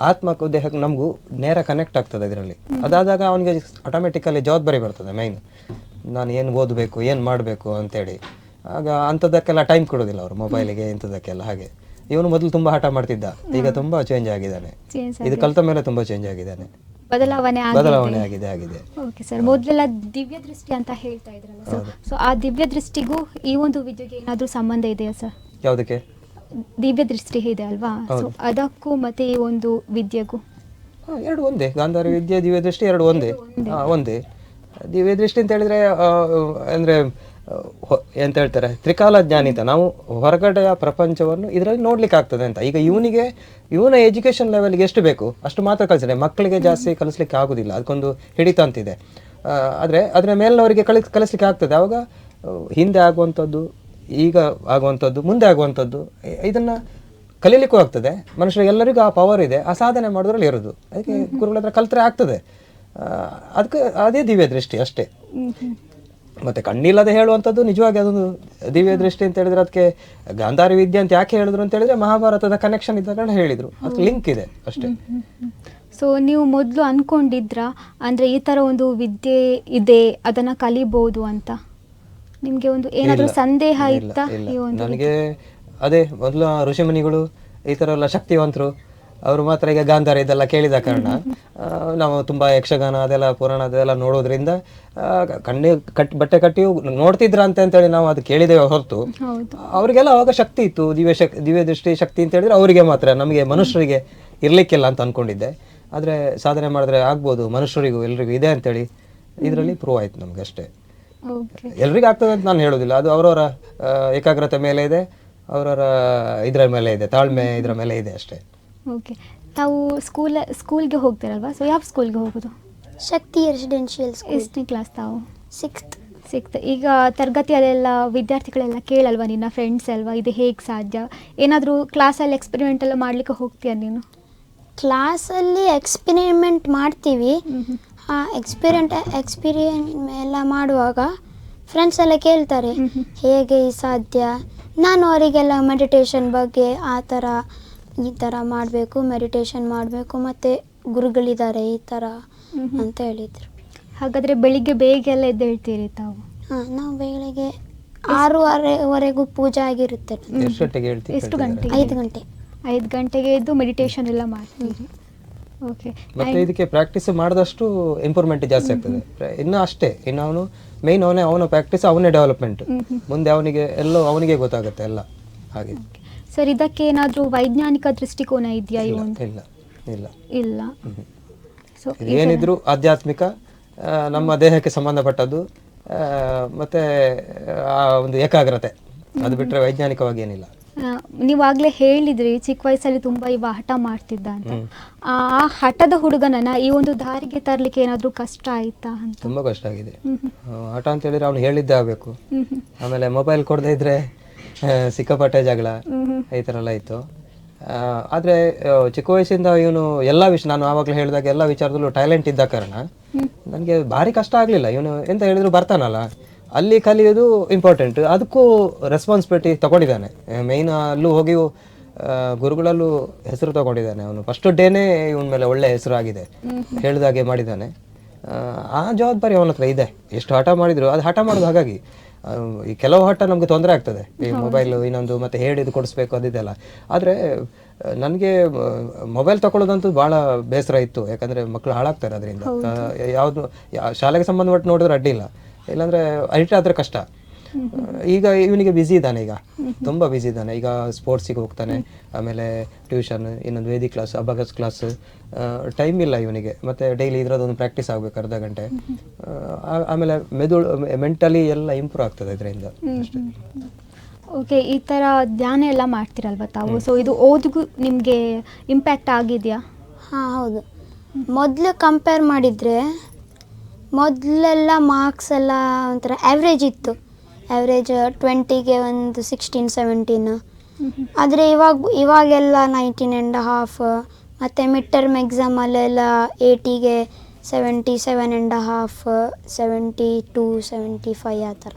Speaker 3: ಆತ್ಮಕ್ಕೂ ದೇಹಕ್ಕೂ ನಮಗೂ ನೇರ ಕನೆಕ್ಟ್ ಆಗ್ತದೆ ಇದರಲ್ಲಿ. ಅದಾದಾಗ ಅವನಿಗೆ ಆಟೋಮೆಟಿಕಲಿ ಜವಾಬ್ದಾರಿ ಬರ್ತದೆ ಮೈನ್, ನಾನು ಏನು ಓದಬೇಕು, ಏನು ಮಾಡಬೇಕು ಅಂತೇಳಿ. ಆಗ ಅಂಥದ್ದಕ್ಕೆಲ್ಲ ಟೈಮ್ ಕೊಡೋದಿಲ್ಲ ಅವರು, ಮೊಬೈಲಿಗೆ ಇಂಥದ್ದಕ್ಕೆಲ್ಲ. ಹಾಗೆ ಇವನು ಮೊದಲು ತುಂಬ ಹಠ ಮಾಡ್ತಿದ್ದ, ಈಗ ತುಂಬ ಚೇಂಜ್ ಆಗಿದ್ದಾನೆ. ಇದು ಕಲಿತ ಮೇಲೆ ತುಂಬ ಚೇಂಜ್ ಆಗಿದ್ದಾನೆ, ಬದಲಾವಣೆ ಆಗಿದೆ.
Speaker 1: ಓಕೆ ಸರ್, ಮೊದಲೆಲ್ಲ ದಿವ್ಯ ದೃಷ್ಟಿ ಅಂತ ಹೇಳ್ತಾ ಇದ್ರಲ್ಲ ಸರ್, ಸೊ ಆ ದಿವ್ಯ ದೃಷ್ಟಿಗೂ ಈ ಒಂದು ವಿದ್ಯೆಗೆ ಏನಾದರೂ ಸಂಬಂಧ ಇದೆಯಾ ಸರ್?
Speaker 3: ಯಾವುದಕ್ಕೆ?
Speaker 1: ದಿವ್ಯ ದೃಷ್ಟಿ ಇದೆ ಅಲ್ವಾ, ಸೊ ಅದಕ್ಕೂ ಮತ್ತೆ ಈ ಒಂದು ವಿದ್ಯೆಗೂ?
Speaker 3: ಎರಡು ಒಂದೇ. ಗಾಂಧಾರಿ ವಿದ್ಯೆ, ದಿವ್ಯ ದೃಷ್ಟಿ ಎರಡು ಒಂದೇ. ಒಂದೇ. ದಿವ್ಯ ದೃಷ್ಟಿ ಅಂತ ಹೇಳಿದ್ರೆ ಅಂದರೆ ಎಂತ ಹೇಳ್ತಾರೆ ತ್ರಿಕಾಲ ಜ್ಞಾನಿ ಅಂತ, ನಾವು ಹೊರಗಡೆಯ ಪ್ರಪಂಚವನ್ನು ಇದರಲ್ಲಿ ನೋಡ್ಲಿಕ್ಕೆ ಆಗ್ತದೆ ಅಂತ. ಈಗ ಇವನ ಎಜುಕೇಶನ್ ಲೆವೆಲ್ಗೆ ಎಷ್ಟು ಬೇಕು ಅಷ್ಟು ಮಾತ್ರ ಕಲಿಸಿದೆ, ಮಕ್ಕಳಿಗೆ ಜಾಸ್ತಿ ಕಲಿಸ್ಲಿಕ್ಕೆ ಆಗೋದಿಲ್ಲ, ಅದಕ್ಕೊಂದು ಹಿಡಿತ ಅಂತಿದೆ. ಆದರೆ ಅದರ ಮೇಲಿನವರಿಗೆ ಕಲಿಸ್ಲಿಕ್ಕೆ ಆಗ್ತದೆ. ಆವಾಗ ಹಿಂದೆ ಆಗುವಂಥದ್ದು, ಈಗ ಆಗುವಂಥದ್ದು, ಮುಂದೆ ಆಗುವಂಥದ್ದು, ಇದನ್ನು ಕಲೀಲಿಕ್ಕೂ ಆಗ್ತದೆ. ಮನುಷ್ಯರಿಗೆ ಎಲ್ಲರಿಗೂ ಆ ಪವರ್ ಇದೆ, ಆ ಸಾಧನೆ ಮಾಡೋದ್ರಲ್ಲಿ ಇರೋದು. ಅದಕ್ಕೆ ಗುರುಗಳ ಹತ್ರ ಕಲ್ತ್ರೆ ಆಗ್ತದೆ. ಅದಕ್ಕೆ ಅದೇ ದಿವ್ಯ ದೃಷ್ಟಿ ಅಷ್ಟೇ. ಮತ್ತೆ ಕಣ್ಣಿಲ್ಲದೆ ಹೇಳುವಂಥದ್ದು ನಿಜವಾಗಿ ಅದೊಂದು ದಿವ್ಯ ದೃಷ್ಟಿ ಅಂತ ಹೇಳಿದ್ರೆ, ಅದಕ್ಕೆ ಗಾಂಧಾರಿ ವಿದ್ಯೆ ಅಂತ ಯಾಕೆ ಹೇಳಿದ್ರು ಅಂತ ಹೇಳಿದ್ರೆ, ಮಹಾಭಾರತದ ಕನೆಕ್ಷನ್ ಇದ್ದ ಕಾರಣ ಹೇಳಿದ್ರು, ಅದಕ್ಕೆ ಲಿಂಕ್ ಇದೆ ಅಷ್ಟೇ.
Speaker 1: ಸೊ ನೀವು ಮೊದಲು ಅನ್ಕೊಂಡಿದ್ರಾ ಅಂದರೆ ಈ ಥರ ಒಂದು ವಿದ್ಯೆ ಇದೆ ಅದನ್ನು ಕಲಿಬೋದು ಅಂತ? ನಿಮಗೆ ಒಂದು ಏನಾದರೂ ಸಂದೇಹ ಇತ್ತಾ?
Speaker 3: ನನಗೆ ಅದೇ ಮೊದಲು ಋಷಿಮುನಿಗಳು ಈ ಥರ ಎಲ್ಲ ಶಕ್ತಿವಂತರು, ಅವರು ಮಾತ್ರ ಈಗ ಗಾಂಧಾರ ಇದೆಲ್ಲ ಕೇಳಿದ ಕಾರಣ ನಾವು ತುಂಬ ಯಕ್ಷಗಾನ ಅದೆಲ್ಲ ಪುರಾಣ ಅದೆಲ್ಲ ನೋಡೋದ್ರಿಂದ ಬಟ್ಟೆ ಕಟ್ಟಿ ನೋಡ್ತಿದ್ರ ಅಂತೇಳಿ ನಾವು ಅದು ಕೇಳಿದ್ದೇವೆ ಹೊರತು, ಅವರಿಗೆಲ್ಲ ಅವಾಗ ಶಕ್ತಿ ಇತ್ತು, ದಿವ್ಯ ದೃಷ್ಟಿ ಶಕ್ತಿ ಅಂತ ಹೇಳಿದ್ರೆ ಅವರಿಗೆ ಮಾತ್ರ, ನಮಗೆ ಮನುಷ್ಯರಿಗೆ ಇರ್ಲಿಕ್ಕಿಲ್ಲ ಅಂತ ಅನ್ಕೊಂಡಿದ್ದೆ. ಆದರೆ ಸಾಧನೆ ಮಾಡಿದ್ರೆ ಆಗ್ಬೋದು, ಮನುಷ್ಯರಿಗೂ ಎಲ್ರಿಗೂ ಇದೆ ಅಂತೇಳಿ ಇದರಲ್ಲಿ ಪ್ರೂವ್ ಆಯ್ತು ನಮ್ಗೆ ಅಷ್ಟೇ. ಎಲ್ರಿಗೂ ಆಗ್ತದೆ ಅಂತ ನಾನು ಹೇಳೋದಿಲ್ಲ, ಅದು ಅವರವರ ಏಕಾಗ್ರತೆ ಮೇಲೆ ಇದೆ, ಅವರವರ ಇದರ ಮೇಲೆ ಇದೆ, ತಾಳ್ಮೆ ಇದರ ಮೇಲೆ ಇದೆ ಅಷ್ಟೇ.
Speaker 1: ಓಕೆ, ತಾವು ಸ್ಕೂಲ್ಗೆ ಹೋಗ್ತಾರಲ್ವಾ? ಸೊ ಯಾವ ಸ್ಕೂಲ್ಗೆ ಹೋಗೋದು?
Speaker 2: ಶಕ್ತಿ ರೆಸಿಡೆನ್ಷಿಯಲ್ ಸ್ಕೂಲ್.
Speaker 1: ಎಷ್ಟನೇ ಕ್ಲಾಸ್ ತಾವು?
Speaker 2: 6th.
Speaker 1: ಈಗ ತರಗತಿಯಲ್ಲೆಲ್ಲ ವಿದ್ಯಾರ್ಥಿಗಳೆಲ್ಲ ಕೇಳಲ್ವಾ, ನಿನ್ನ ಫ್ರೆಂಡ್ಸ್ ಅಲ್ವಾ, ಇದು ಹೇಗೆ ಸಾಧ್ಯ? ಏನಾದರೂ ಕ್ಲಾಸಲ್ಲಿ ಎಕ್ಸ್ಪೆರಿಮೆಂಟ್ ಎಲ್ಲ ಮಾಡಲಿಕ್ಕೆ ಹೋಗ್ತೀಯ ನೀನು?
Speaker 2: ಕ್ಲಾಸಲ್ಲಿ ಎಕ್ಸ್ಪೆರಿಮೆಂಟ್ ಮಾಡ್ತೀವಿ. ಎಕ್ಸ್ಪೀರಿಯೆಂಟ್ ಎಲ್ಲ ಮಾಡುವಾಗ ಫ್ರೆಂಡ್ಸ್ ಎಲ್ಲ ಕೇಳ್ತಾರೆ ಹೇಗೆ ಸಾಧ್ಯ. ನಾನು ಅವರಿಗೆಲ್ಲ ಮೆಡಿಟೇಷನ್ ಬಗ್ಗೆ ಈ ಥರ ಮಾಡಬೇಕು, ಮೆಡಿಟೇಷನ್ ಮಾಡಬೇಕು, ಮತ್ತು ಗುರುಗಳಿದ್ದಾರೆ ಈ ಥರ ಅಂತ ಹೇಳಿದರು.
Speaker 1: ಹಾಗಾದರೆ ಬೆಳಿಗ್ಗೆ ಬೇಗ ಎಲ್ಲ ಎದ್ದೇಳ್ತೀರಿ ತಾವು?
Speaker 2: ನಾವು ಬೆಳಿಗ್ಗೆ 6:30ವರೆಗೂ ಪೂಜೆ ಆಗಿರುತ್ತೆ.
Speaker 1: ಎಷ್ಟು ಗಂಟೆಗೆ?
Speaker 2: 5 ಗಂಟೆ.
Speaker 1: 5 ಗಂಟೆಗೆ ಎದ್ದು ಮೆಡಿಟೇಷನ್ ಎಲ್ಲ ಮಾಡ್ತೀರಿ. ಓಕೆ,
Speaker 3: ಮತ್ತೆ ಇದಕ್ಕೆ ಪ್ರಾಕ್ಟೀಸ್ ಮಾಡಿದಷ್ಟು ಇಂಪ್ರೂವ್ಮೆಂಟ್ ಜಾಸ್ತಿ ಆಗ್ತದೆ. ಇನ್ನು ಅಷ್ಟೇ, ಇನ್ನು ಅವನು ಮೇನ್ ಅವನ ಪ್ರಾಕ್ಟೀಸ್, ಅವನೇ ಡೆವಲಪ್ಮೆಂಟ್, ಮುಂದೆ ಅವನಿಗೆ ಗೊತ್ತಾಗುತ್ತೆ ಎಲ್ಲ ಹಾಗೆ.
Speaker 1: ಸರ್, ಇದಕ್ಕೆ ಏನಾದರೂ ವೈಜ್ಞಾನಿಕ ದೃಷ್ಟಿಕೋನ ಇದೆಯಾ? ಇಲ್ಲ. ಸೊ
Speaker 3: ಏನಿದ್ರು ಆಧ್ಯಾತ್ಮಿಕ, ನಮ್ಮ ದೇಹಕ್ಕೆ ಸಂಬಂಧಪಟ್ಟದ್ದು, ಮತ್ತೆ ಆ ಒಂದು ಏಕಾಗ್ರತೆ, ಅದು ಬಿಟ್ಟರೆ ವೈಜ್ಞಾನಿಕವಾಗಿ ಏನಿಲ್ಲ.
Speaker 1: ನೀವಾಗಲೇ ಹೇಳಿದ್ರಿ ಚಿಕ್ಕ ವಯಸ್ಸಲ್ಲಿ ತುಂಬ ಹಠ ಮಾಡ್ತಿದ್ದ ಅಂತ. ಆ ಹಠದ ಹುಡುಗನನ್ನ ಈ ಒಂದು ದಾರಿಗೆ ತರಲಿಕ್ಕೆ ಏನಾದರೂ ಕಷ್ಟ ಆಯ್ತಾ ಅಂತ?
Speaker 3: ತುಂಬ ಕಷ್ಟ ಆಗಿದೆ. ಹಠ ಅಂತ ಹೇಳಿದ್ರೆ ಅವ್ನು ಹೇಳಿದ್ದೇ ಆಗಬೇಕು. ಆಮೇಲೆ ಮೊಬೈಲ್ ಕೊಡದೇ ಇದ್ರೆ ಸಿಕ್ಕಾಪಟ್ಟೆ ಜಗಳ, ಈ ಥರ ಎಲ್ಲ ಇತ್ತು. ಆದರೆ ಚಿಕ್ಕ ವಯಸ್ಸಿಂದ ಇವನು ಎಲ್ಲ ನಾನು ಆವಾಗಲೇ ಹೇಳಿದಾಗ ಎಲ್ಲ ವಿಚಾರದಲ್ಲೂ ಟ್ಯಾಲೆಂಟ್ ಇದ್ದ ಕಾರಣ ನನಗೆ ಭಾರಿ ಕಷ್ಟ ಆಗಲಿಲ್ಲ. ಇವನು ಎಂತ ಹೇಳಿದ್ರು ಬರ್ತಾನಲ್ಲ, ಅಲ್ಲಿ ಕಲಿಯೋದು ಇಂಪಾರ್ಟೆಂಟ್, ಅದಕ್ಕೂ ರೆಸ್ಪಾನ್ಸಿಬಿಲಿಟಿ ತಗೊಂಡಿದ್ದಾನೆ. ಮೇಯ್ನ್ ಅಲ್ಲೂ ಹೋಗಿ ಗುರುಗಳಲ್ಲೂ ಹೆಸರು ತಗೊಂಡಿದ್ದಾನೆ. ಅವನು ಫಸ್ಟ್ ಡೇನೇ ಇವನ ಮೇಲೆ ಒಳ್ಳೆ ಹೆಸರು ಆಗಿದೆ, ಹೇಳಿದಾಗೆ ಮಾಡಿದ್ದಾನೆ. ಆ ಜವಾಬ್ದಾರಿ ಅವನ ಹತ್ರ ಇದೆ. ಎಷ್ಟು ಹಠ ಮಾಡಿದ್ರು ಅದು ಹಠ ಮಾಡೋದು. ಹಾಗಾಗಿ ಈ ಕೆಲವು ಹಠ ನಮ್ಗೆ ತೊಂದರೆ ಆಗ್ತದೆ, ಈ ಮೊಬೈಲು ಇನ್ನೊಂದು ಮತ್ತೆ ಹೇಳಿದ್ದು ಕೊಡಿಸ್ಬೇಕು ಅದಿದೆಲ್ಲ. ಆದರೆ ನನಗೆ ಮೊಬೈಲ್ ತಗೊಳ್ಳೋದಂತೂ ಭಾಳ ಬೇಸರ ಇತ್ತು, ಯಾಕಂದರೆ ಮಕ್ಕಳು ಹಾಳಾಗ್ತಾರೆ ಅದರಿಂದ. ಯಾವುದು ಶಾಲೆಗೆ ಸಂಬಂಧಪಟ್ಟು ನೋಡಿದ್ರೆ ಅಡ್ಡಿಲ್ಲ, ಇಲ್ಲಾಂದರೆ ಅಡಿಕ್ಟ್ ಆದರೆ ಕಷ್ಟ. ಈಗ ಇವನಿಗೆ ಬ್ಯುಸಿ ಇದ್ದಾನೆ, ಈಗ ತುಂಬ ಬ್ಯುಸಿ ಇದ್ದಾನೆ. ಈಗ ಸ್ಪೋರ್ಟ್ಸಿಗೆ ಹೋಗ್ತಾನೆ, ಆಮೇಲೆ ಟ್ಯೂಷನ್, ಇನ್ನೊಂದು Vedic class, abacus class, time ಇಲ್ಲ ಇವನಿಗೆ. ಮತ್ತು ಡೈಲಿ ಇದರದೊಂದು ಪ್ರಾಕ್ಟೀಸ್ ಆಗಬೇಕು ಅರ್ಧ ಗಂಟೆ. ಆಮೇಲೆ ಮೆಂಟಲಿ ಎಲ್ಲ ಇಂಪ್ರೂವ್ ಆಗ್ತದೆ ಇದರಿಂದ ಅಷ್ಟೇ.
Speaker 1: ಓಕೆ, ಈ ಥರ ಧ್ಯಾನ ಎಲ್ಲ ಮಾಡ್ತೀರಲ್ವ ತಾವು? ಸೊ ಇದು ಓದಿಗೂ ನಿಮಗೆ ಇಂಪ್ಯಾಕ್ಟ್ ಆಗಿದೆಯಾ?
Speaker 2: ಹೌದು. ಮೊದಲು ಕಂಪೇರ್ ಮಾಡಿದರೆ ಮೊದಲೆಲ್ಲ ಮಾರ್ಕ್ಸ್ ಎಲ್ಲ ಒಂಥರ ಆ್ಯಾವ್ರೇಜ್ ಇತ್ತು. ಆ್ಯಾವ್ರೇಜ್ 20ಗೆ ಒಂದು 16-17. ಆದರೆ ಇವಾಗೆಲ್ಲ 19.5, ಮತ್ತು ಮಿಡ್ ಟರ್ಮ್ ಎಕ್ಸಾಮಲ್ಲೆಲ್ಲ 80ಗೆ 77.5, 72-75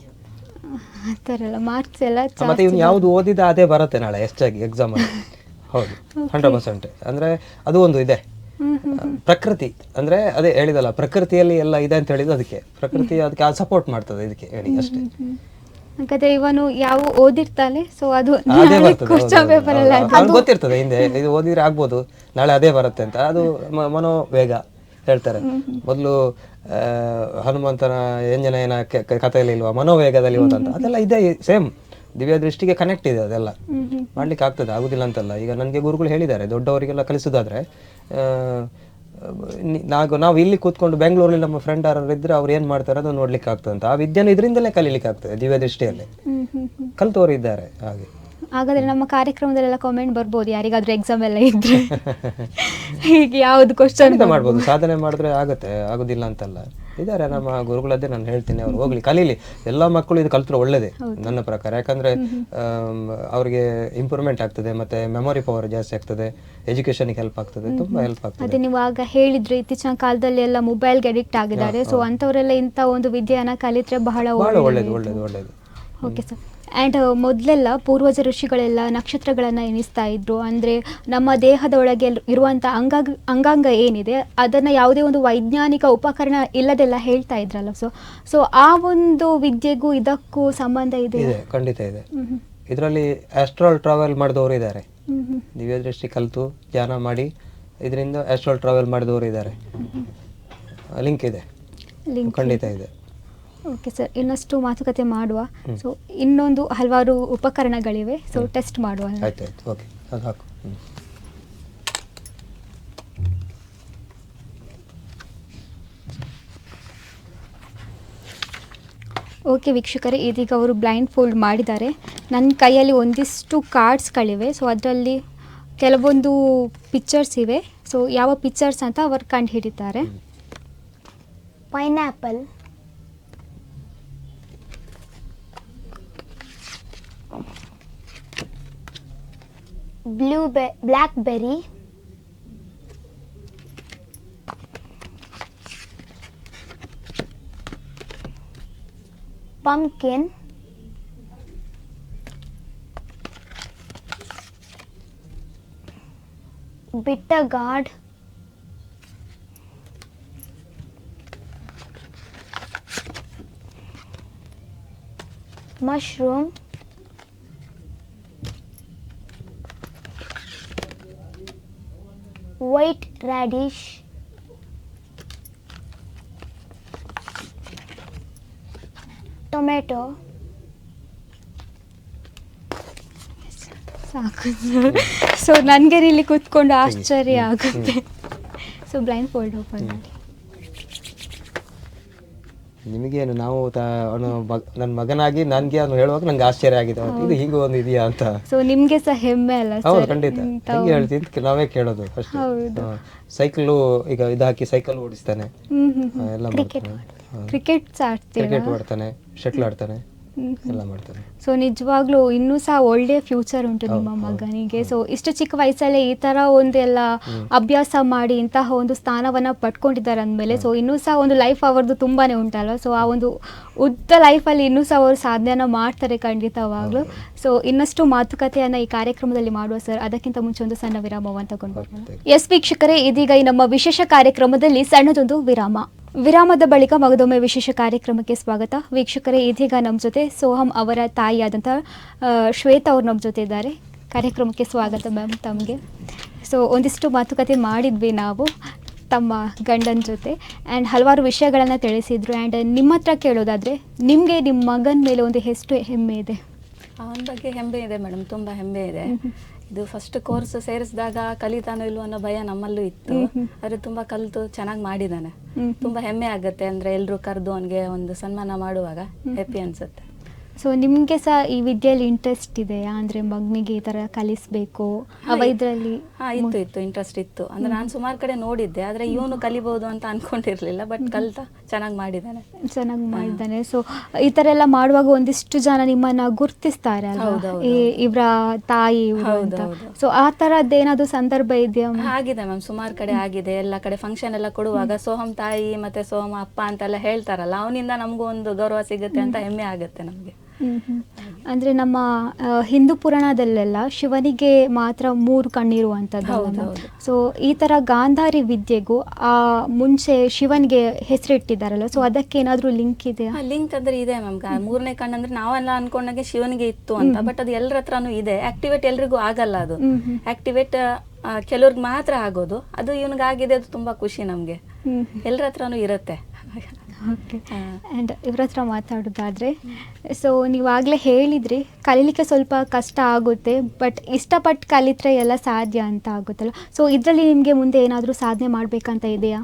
Speaker 2: ಆ ಥರ
Speaker 1: ಎಲ್ಲ ಮಾರ್ಕ್ಸ್ ಎಲ್ಲ.
Speaker 3: ಮತ್ತು ಇವ್ನು ಯಾವುದು ಓದಿದ ಅದೇ ಬರುತ್ತೆ ನಾಳೆ ಹೆಚ್ಚಾಗಿ ಎಕ್ಸಾಮಲ್ಲಿ. ಹೌದು, 100%. ಅಂದರೆ ಅದು ಒಂದು ಇದೆ ಪ್ರಕೃತಿ. ಅಂದರೆ ಅದೇ ಹೇಳಿದಲ್ಲ, ಪ್ರಕೃತಿಯಲ್ಲಿ ಎಲ್ಲ ಇದೆ ಅಂತ ಹೇಳಿದ್ದು, ಅದಕ್ಕೆ ಪ್ರಕೃತಿ ಅದಕ್ಕೆ ಸಪೋರ್ಟ್ ಮಾಡ್ತದೆ ಇದಕ್ಕೆ ಹೇಳಿ ಅಷ್ಟೇ.
Speaker 1: ಹಾಗಾದ್ರೆ ಇವನು ಯಾವ ಓದಿರ್ತಾನೆ, ಸೊ ಅದು
Speaker 3: ಗೊತ್ತಿರ್ತದೆ ಹಿಂದೆ ಇದು ಓದಿದ್ರೆ ಆಗ್ಬೋದು, ನಾಳೆ ಅದೇ ಬರುತ್ತೆ ಅಂತ. ಅದು ಮನೋವೇಗ ಹೇಳ್ತಾರೆ. ಮೊದಲು ಹನುಮಂತನ ಎಂಜನಯನ ಕಥೆಯಲ್ಲಿ ಇಲ್ವಾ, ಮನೋವೇಗದಲ್ಲಿ ಓದಂತ, ಅದೆಲ್ಲ ಇದೆ. ಸೇಮ್ ದಿವ್ಯ ದೃಷ್ಟಿಗೆ ಕನೆಕ್ಟ್ ಇದೆ, ಅದೆಲ್ಲ ಮಾಡ್ಲಿಕ್ಕೆ ಆಗ್ತದೆ, ಆಗುದಿಲ್ಲ ಅಂತಲ್ಲ. ಈಗ ನನಗೆ ಗುರುಗಳು ಹೇಳಿದ್ದಾರೆ, ದೊಡ್ಡವರಿಗೆಲ್ಲ ಕಲಿಸೋದಾದ್ರೆ ನಾವು ಇಲ್ಲಿ ಕೂತ್ಕೊಂಡು ಬೆಂಗಳೂರಲ್ಲಿ ನಮ್ಮ ಫ್ರೆಂಡ್ ಯಾರು ಇದ್ರೆ ಅವ್ರು ಏನ್ ಮಾಡ್ತಾರೆ ಅದು ನೋಡ್ಲಿಕ್ಕೆ ಆಗ್ತದೆ ಅಂತ. ಆ ವಿದ್ಯೆನ ಇದರಿಂದಲೇ ಕಲೀಲಿಕ್ಕೆ ಆಗ್ತದೆ, ದಿವ್ಯ ದೃಷ್ಟಿಯಲ್ಲಿ ಕಲ್ತವ್ರು ಇದ್ದಾರೆ ಹಾಗೆ.
Speaker 1: ಹಾಗಾದ್ರೆ ನಮ್ಮ ಕಾರ್ಯಕ್ರಮದಲ್ಲೆಲ್ಲ ಕಾಮೆಂಟ್ ಬರ್ಬೋದು, ಯಾರಿಗಾದ್ರೂ ಎಕ್ಸಾಮ್ ಎಲ್ಲ ಇದ್ರೆ ಹೀಗೆ ಯಾವ್ದು ಕ್ವಶನ್
Speaker 3: ಮಾಡ್ಬೋದು. ಸಾಧನೆ ಮಾಡಿದ್ರೆ ಆಗುತ್ತೆ, ಆಗೋದಿಲ್ಲ ಅಂತಲ್ಲ. ಇದ್ದಾರೆ ನಮ್ಮ ಗುರುಗಳದ್ದೇ ನಾನು ಹೇಳ್ತೀನಿ, ಅವ್ರು ಹೋಗ್ಲಿ ಕಲೀಲಿ. ಎಲ್ಲ ಮಕ್ಕಳು ಇದು ಕಲ್ತ್ರೆ ಒಳ್ಳೇದೇ ನನ್ನ ಪ್ರಕಾರ. ಯಾಕಂದ್ರೆ ಅವ್ರಿಗೆ ಇಂಪ್ರೂವ್ಮೆಂಟ್ ಆಗ್ತದೆ, ಮತ್ತೆ ಮೆಮೊರಿ ಪವರ್ ಜಾಸ್ತಿ ಆಗ್ತದೆ, ಎಜುಕೇಶನ್ಗೆ ಹೆಲ್ಪ್ ಆಗ್ತದೆ, ತುಂಬಾ ಹೆಲ್ಪ್ ಆಗ್ತದೆ.
Speaker 1: ಅದೇ ನೀವು ಆಗ ಹೇಳಿದ್ರೆ ಇತ್ತೀಚಿನ ಕಾಲದಲ್ಲಿ ಎಲ್ಲ ಮೊಬೈಲ್ಗೆ ಅಡಿಕ್ಟ್ ಆಗಿದ್ದಾರೆ. ಸೊ ಅಂಥವರೆಲ್ಲ ಇಂಥ ಒಂದು ವಿದ್ಯೆಯನ್ನ ಕಲಿತ್ರೆ ಬಹಳ
Speaker 3: ಒಳ್ಳೇದು ಒಳ್ಳೇದು ಒಳ್ಳೇದು.
Speaker 1: Okay sir. ಆ್ಯಂಡ್ ಮೊದಲೆಲ್ಲ ಪೂರ್ವಜ ಋಷಿಗಳೆಲ್ಲ ನಕ್ಷತ್ರಗಳನ್ನು ಎಣಿಸ್ತಾ ಇದ್ರು. ಅಂದರೆ ನಮ್ಮ ದೇಹದ ಒಳಗೆ ಇರುವಂಥ ಅಂಗಾಂಗ ಏನಿದೆ ಅದನ್ನು ಯಾವುದೇ ಒಂದು ವೈಜ್ಞಾನಿಕ ಉಪಕರಣ ಇಲ್ಲದೆಲ್ಲ ಹೇಳ್ತಾ ಇದ್ರಲ್ಲ. ಸೊ ಆ ಒಂದು ವಿದ್ಯೆಗೂ ಇದಕ್ಕೂ ಸಂಬಂಧ ಇದೆ?
Speaker 3: ಖಂಡಿತ ಇದೆ. ಇದರಲ್ಲಿ ಆಸ್ಟ್ರಲ್ ಟ್ರಾವೆಲ್ ಮಾಡಿದವರು ಇದ್ದಾರೆ, ದಿವ್ಯ ದೃಷ್ಟಿ ಕಲಿತು ಧ್ಯಾನ ಮಾಡಿ ಇದರಿಂದ ಆಸ್ಟ್ರಲ್ ಟ್ರಾವೆಲ್ ಮಾಡಿದವರು ಇದ್ದಾರೆ. ಲಿಂಕ್ ಇದೆ, ಖಂಡಿತ ಇದೆ.
Speaker 1: ಓಕೆ ಸರ್, ಇನ್ನಷ್ಟು ಮಾತುಕತೆ ಮಾಡುವ. ಸೊ ಇನ್ನೊಂದು ಹಲವಾರು ಉಪಕರಣಗಳಿವೆ, ಸೊ ಟೆಸ್ಟ್ ಮಾಡುವ.
Speaker 3: ಆಯ್ತು ಓಕೆ, ಅದು ಹಾಕು.
Speaker 1: ಓಕೆ ವೀಕ್ಷಕರೇ, ಇದೀಗ ಅವರು ಬ್ಲೈಂಡ್ ಫೋಲ್ಡ್ ಮಾಡಿದ್ದಾರೆ. ನನ್ನ ಕೈಯಲ್ಲಿ ಒಂದಿಷ್ಟು ಕಾರ್ಡ್ಸ್ಗಳಿವೆ. ಸೊ ಅದರಲ್ಲಿ ಕೆಲವೊಂದು ಪಿಕ್ಚರ್ಸ್ ಇವೆ. ಸೊ ಯಾವ ಪಿಕ್ಚರ್ಸ್ ಅಂತ ಅವರು ಕಂಡು ಹಿಡಿತಾರೆ.
Speaker 2: Pineapple, blackberry, pumpkin, bitter gourd, mushroom, white radish, tomato.
Speaker 1: ಸಾಕು ಸರ್. ಸೊ ನನಗೆ ಇಲ್ಲಿ ಕೂತ್ಕೊಂಡು ಆಶ್ಚರ್ಯ ಆಗುತ್ತೆ. ಸೊ ಬ್ಲೈಂಡ್ ಫೋಲ್ಡ್ ಓಪನ್ ಮಾಡಿ.
Speaker 3: ನಿಮಗೇನು ನಾವು ನನ್ನ ಮಗನಾಗಿ ನನಗೆ ಅವನು ಹೇಳುವಾಗ ನಂಗೆ ಆಶ್ಚರ್ಯ ಆಗಿದೆ, ಇದು ಹೀಗೆ ಒಂದು ಇದೆಯಾ ಅಂತ.
Speaker 1: ಸೊ ನಿಮಗೆ ಸಹ ಹೆಮ್ಮೆ ಅಲ್ಲ?
Speaker 3: ಹೌದು ಖಂಡಿತ, ಹಿಂಗೆ ಹೇಳ್ತೀನಿ, ನಾವೇ ಕೇಳೋದು ಫಸ್ಟ್. ಸೈಕಲ್ ಈಗ ಇದು ಹಾಕಿ ಸೈಕಲ್ ಓಡಿಸ್ತಾನೆ, ಎಲ್ಲ
Speaker 1: ಕ್ರಿಕೆಟ್
Speaker 3: ಆಡ್ತಾನೆ, ಶಟ್ಲ್ ಆಡ್ತಾನೆ, ಎಲ್ಲ ಮಾಡ್ತಾನೆ.
Speaker 1: ಸೊ ನಿಜವಾಗ್ಲೂ ಇನ್ನೂ ಸಹ ಒಳ್ಳೆ ಫ್ಯೂಚರ್ ಉಂಟು ನಿಮ್ಮ ಮಗನಿಗೆ. ಸೊ ಇಷ್ಟು ಚಿಕ್ಕ ವಯಸ್ಸಲ್ಲೇ ಈ ತರ ಒಂದೆಲ್ಲ ಅಭ್ಯಾಸ ಮಾಡಿ ಇಂತಹ ಒಂದು ಸ್ಥಾನವನ್ನ ಪಡ್ಕೊಂಡಿದ್ದಾರೆ ಅಂದಮೇಲೆ ಸೊ ಇನ್ನೂ ಸಹ ಒಂದು ಲೈಫ್ ಅವರದ್ದು ತುಂಬಾನೇ ಉಂಟಲ್ಲ. ಸೊ ಆ ಒಂದು ಉದ್ದ ಲೈಫಲ್ಲಿ ಇನ್ನೂ ಸಹ ಅವರು ಸಾಧನೆಯನ್ನ ಮಾಡ್ತಾರೆ ಖಂಡಿತವಾಗ್ಲೂ. ಸೊ ಇನ್ನಷ್ಟು ಮಾತುಕತೆಯನ್ನ ಈ ಕಾರ್ಯಕ್ರಮದಲ್ಲಿ ಮಾಡುವ ಸರ್. ಅದಕ್ಕಿಂತ ಮುಂಚೆ ಒಂದು ಸಣ್ಣ ವಿರಾಮವನ್ನು ತಗೊಂಡು ಎಸ್ ವೀಕ್ಷಕರೇ, ಇದೀಗ ಈ ನಮ್ಮ ವಿಶೇಷ ಕಾರ್ಯಕ್ರಮದಲ್ಲಿ ಸಣ್ಣದೊಂದು ವಿರಾಮದ ಬಳಿಕ ಮಗದೊಮ್ಮೆ ವಿಶೇಷ ಕಾರ್ಯಕ್ರಮಕ್ಕೆ ಸ್ವಾಗತ. ವೀಕ್ಷಕರೇ, ಇದೀಗ ನಮ್ಮ ಜೊತೆ ಸೋಹಮ್ ಅವರ ತಾಯಿಯಾದಂಥ ಶ್ವೇತಾ ಅವರು ನಮ್ಮ ಜೊತೆ ಇದ್ದಾರೆ. ಕಾರ್ಯಕ್ರಮಕ್ಕೆ ಸ್ವಾಗತ ಮ್ಯಾಮ್ ತಮಗೆ. ಸೊ ಒಂದಿಷ್ಟು ಮಾತುಕತೆ ಮಾಡಿದ್ವಿ ನಾವು ತಮ್ಮ ಗಂಡನ ಜೊತೆ, ಆ್ಯಂಡ್ ಹಲವಾರು ವಿಷಯಗಳನ್ನು ತಿಳಿಸಿದ್ರು. ಆ್ಯಂಡ್ ನಿಮ್ಮ ಹತ್ರ ಕೇಳೋದಾದರೆ ನಿಮಗೆ ನಿಮ್ಮ ಮಗನ ಮೇಲೆ ಒಂದು ಎಷ್ಟು ಹೆಮ್ಮೆ ಇದೆ?
Speaker 4: ಅವನ ಬಗ್ಗೆ ಹೆಮ್ಮೆ ಇದೆ ಮೇಡಮ್, ತುಂಬ ಹೆಮ್ಮೆ ಇದೆ. ಇದು ಫಸ್ಟ್ ಕೋರ್ಸ್ ಸೇರಿಸಿದಾಗ ಕಲಿತಾನೋ ಇಲ್ವೋ ಅನ್ನೋ ಭಯ ನಮ್ಮಲ್ಲೂ ಇತ್ತು. ಆದರೆ ತುಂಬ ಕಲಿತು ಚೆನ್ನಾಗಿ ಮಾಡಿದ್ದಾನೆ. ತುಂಬ ಹೆಮ್ಮೆ ಆಗುತ್ತೆ. ಅಂದರೆ ಎಲ್ಲರೂ ಕರೆದು ಅವನಿಗೆ ಒಂದು ಸನ್ಮಾನ ಮಾಡುವಾಗ ಹ್ಯಾಪಿ ಅನಿಸುತ್ತೆ.
Speaker 1: ಸೊ ನಿಮಗೆ ಸಹ ಈ ವಿದ್ಯೆಯಲ್ಲಿ ಇಂಟ್ರೆಸ್ಟ್ ಇದೆಯಾ? ಅಂದರೆ ಮಗನಿಗೆ ಈ ಥರ ಕಲಿಸಬೇಕು ಇದರಲ್ಲಿ?
Speaker 4: ಇತ್ತು ಇಂಟ್ರೆಸ್ಟ್ ಇತ್ತು. ಅಂದರೆ ನಾನು ಸುಮಾರು ಕಡೆ ನೋಡಿದ್ದೆ, ಆದರೆ ಇವನು ಕಲಿಬಹುದು ಅಂತ ಅನ್ಕೊಂಡಿರ್ಲಿಲ್ಲ. ಬಟ್ ಕಲಿತಾ ಚೆನ್ನಾಗಿ ಮಾಡಿದ್ದಾನೆ. ಸೊ ಈ ಥರ ಎಲ್ಲ ಮಾಡುವಾಗ ಒಂದಿಷ್ಟು ಜನ ನಿಮ್ಮನ್ನ ಗುರ್ತಿಸ್ತಾರೆ ಅಲ್ವಾ, ಇವರ ತಾಯಿ ಅಂತ. ಸೊ ಆ ಥರದ್ದು ಏನಾದ್ರು ಸಂದರ್ಭ ಇದೆಯಾ? ಆಗಿದೆ ಮ್ಯಾಮ್, ಸುಮಾರು ಕಡೆ ಆಗಿದೆ. ಎಲ್ಲ ಕಡೆ ಫಂಕ್ಷನ್ ಎಲ್ಲ ಕೊಡುವಾಗ ಸೋಹಮ್ ತಾಯಿ ಮತ್ತೆ ಸೋಹಮ್ ಅಪ್ಪ ಅಂತೆಲ್ಲ ಹೇಳ್ತಾರಲ್ಲ, ಅವನಿಂದ ನಮಗೂ ಒಂದು ಗೌರವ ಸಿಗುತ್ತೆ ಅಂತ ಹೆಮ್ಮೆ ಆಗುತ್ತೆ ನಮಗೆ.
Speaker 1: ಅಂದ್ರೆ ನಮ್ಮ ಹಿಂದೂ ಪುರಾಣದಲ್ಲೆಲ್ಲ ಶಿವನಿಗೆ ಮಾತ್ರ 3 ಕಣ್ಣಿರುವಂಥದ್ದು. ಸೊ ಈ ತರ ಗಾಂಧಾರಿ ವಿದ್ಯೆಗೂ ಆ ಮುಂಚೆ ಶಿವನಿಗೆ ಹೆಸರಿಟ್ಟಿದ್ದಾರಲ್ಲ, ಸೊ ಅದಕ್ಕೆ ಏನಾದ್ರೂ ಲಿಂಕ್ ಇದೆಯಾ?
Speaker 4: ಲಿಂಕ್ ಅಂದ್ರೆ ಇದೆ ಮ್ಯಾಮ್. 3ನೇ ಕಣ್ಣು ಅಂದ್ರೆ ನಾವೆಲ್ಲ ಅನ್ಕೊಂಡಾಗೆ ಶಿವನಿಗೆ ಇತ್ತು ಅಂತ, ಬಟ್ ಅದು ಎಲ್ಲರ ಹತ್ರನೂ ಇದೆ. ಆಕ್ಟಿವೇಟ್ ಎಲ್ರಿಗೂ ಆಗಲ್ಲ ಅದು. ಆಕ್ಟಿವೇಟ್ ಕೆಲವ್ರಿಗೆ ಮಾತ್ರ ಆಗೋದು. ಅದು ಇವನಿಗಾಗಿದೆ, ಅದು ತುಂಬಾ ಖುಷಿ ನಮ್ಗೆ. ಎಲ್ಲರ ಹತ್ರನೂ ಇರುತ್ತೆ.
Speaker 1: ಓಕೆ. ಆ್ಯಂಡ್ ಇವ್ರ ಹತ್ರ ಮಾತಾಡೋದಾದರೆ, ಸೊ ನೀವಾಗಲೇ ಹೇಳಿದ್ರಿ ಕಲೀಲಿಕ್ಕೆ ಸ್ವಲ್ಪ ಕಷ್ಟ ಆಗುತ್ತೆ, ಬಟ್ ಇಷ್ಟಪಟ್ಟು ಕಲಿತ್ರೆ ಎಲ್ಲ ಸಾಧ್ಯ ಅಂತ ಆಗುತ್ತಲ್ಲ. ಸೊ ಇದರಲ್ಲಿ ನಿಮಗೆ ಮುಂದೆ ಏನಾದರೂ ಸಾಧನೆ ಮಾಡಬೇಕಂತ ಇದೆಯಾ?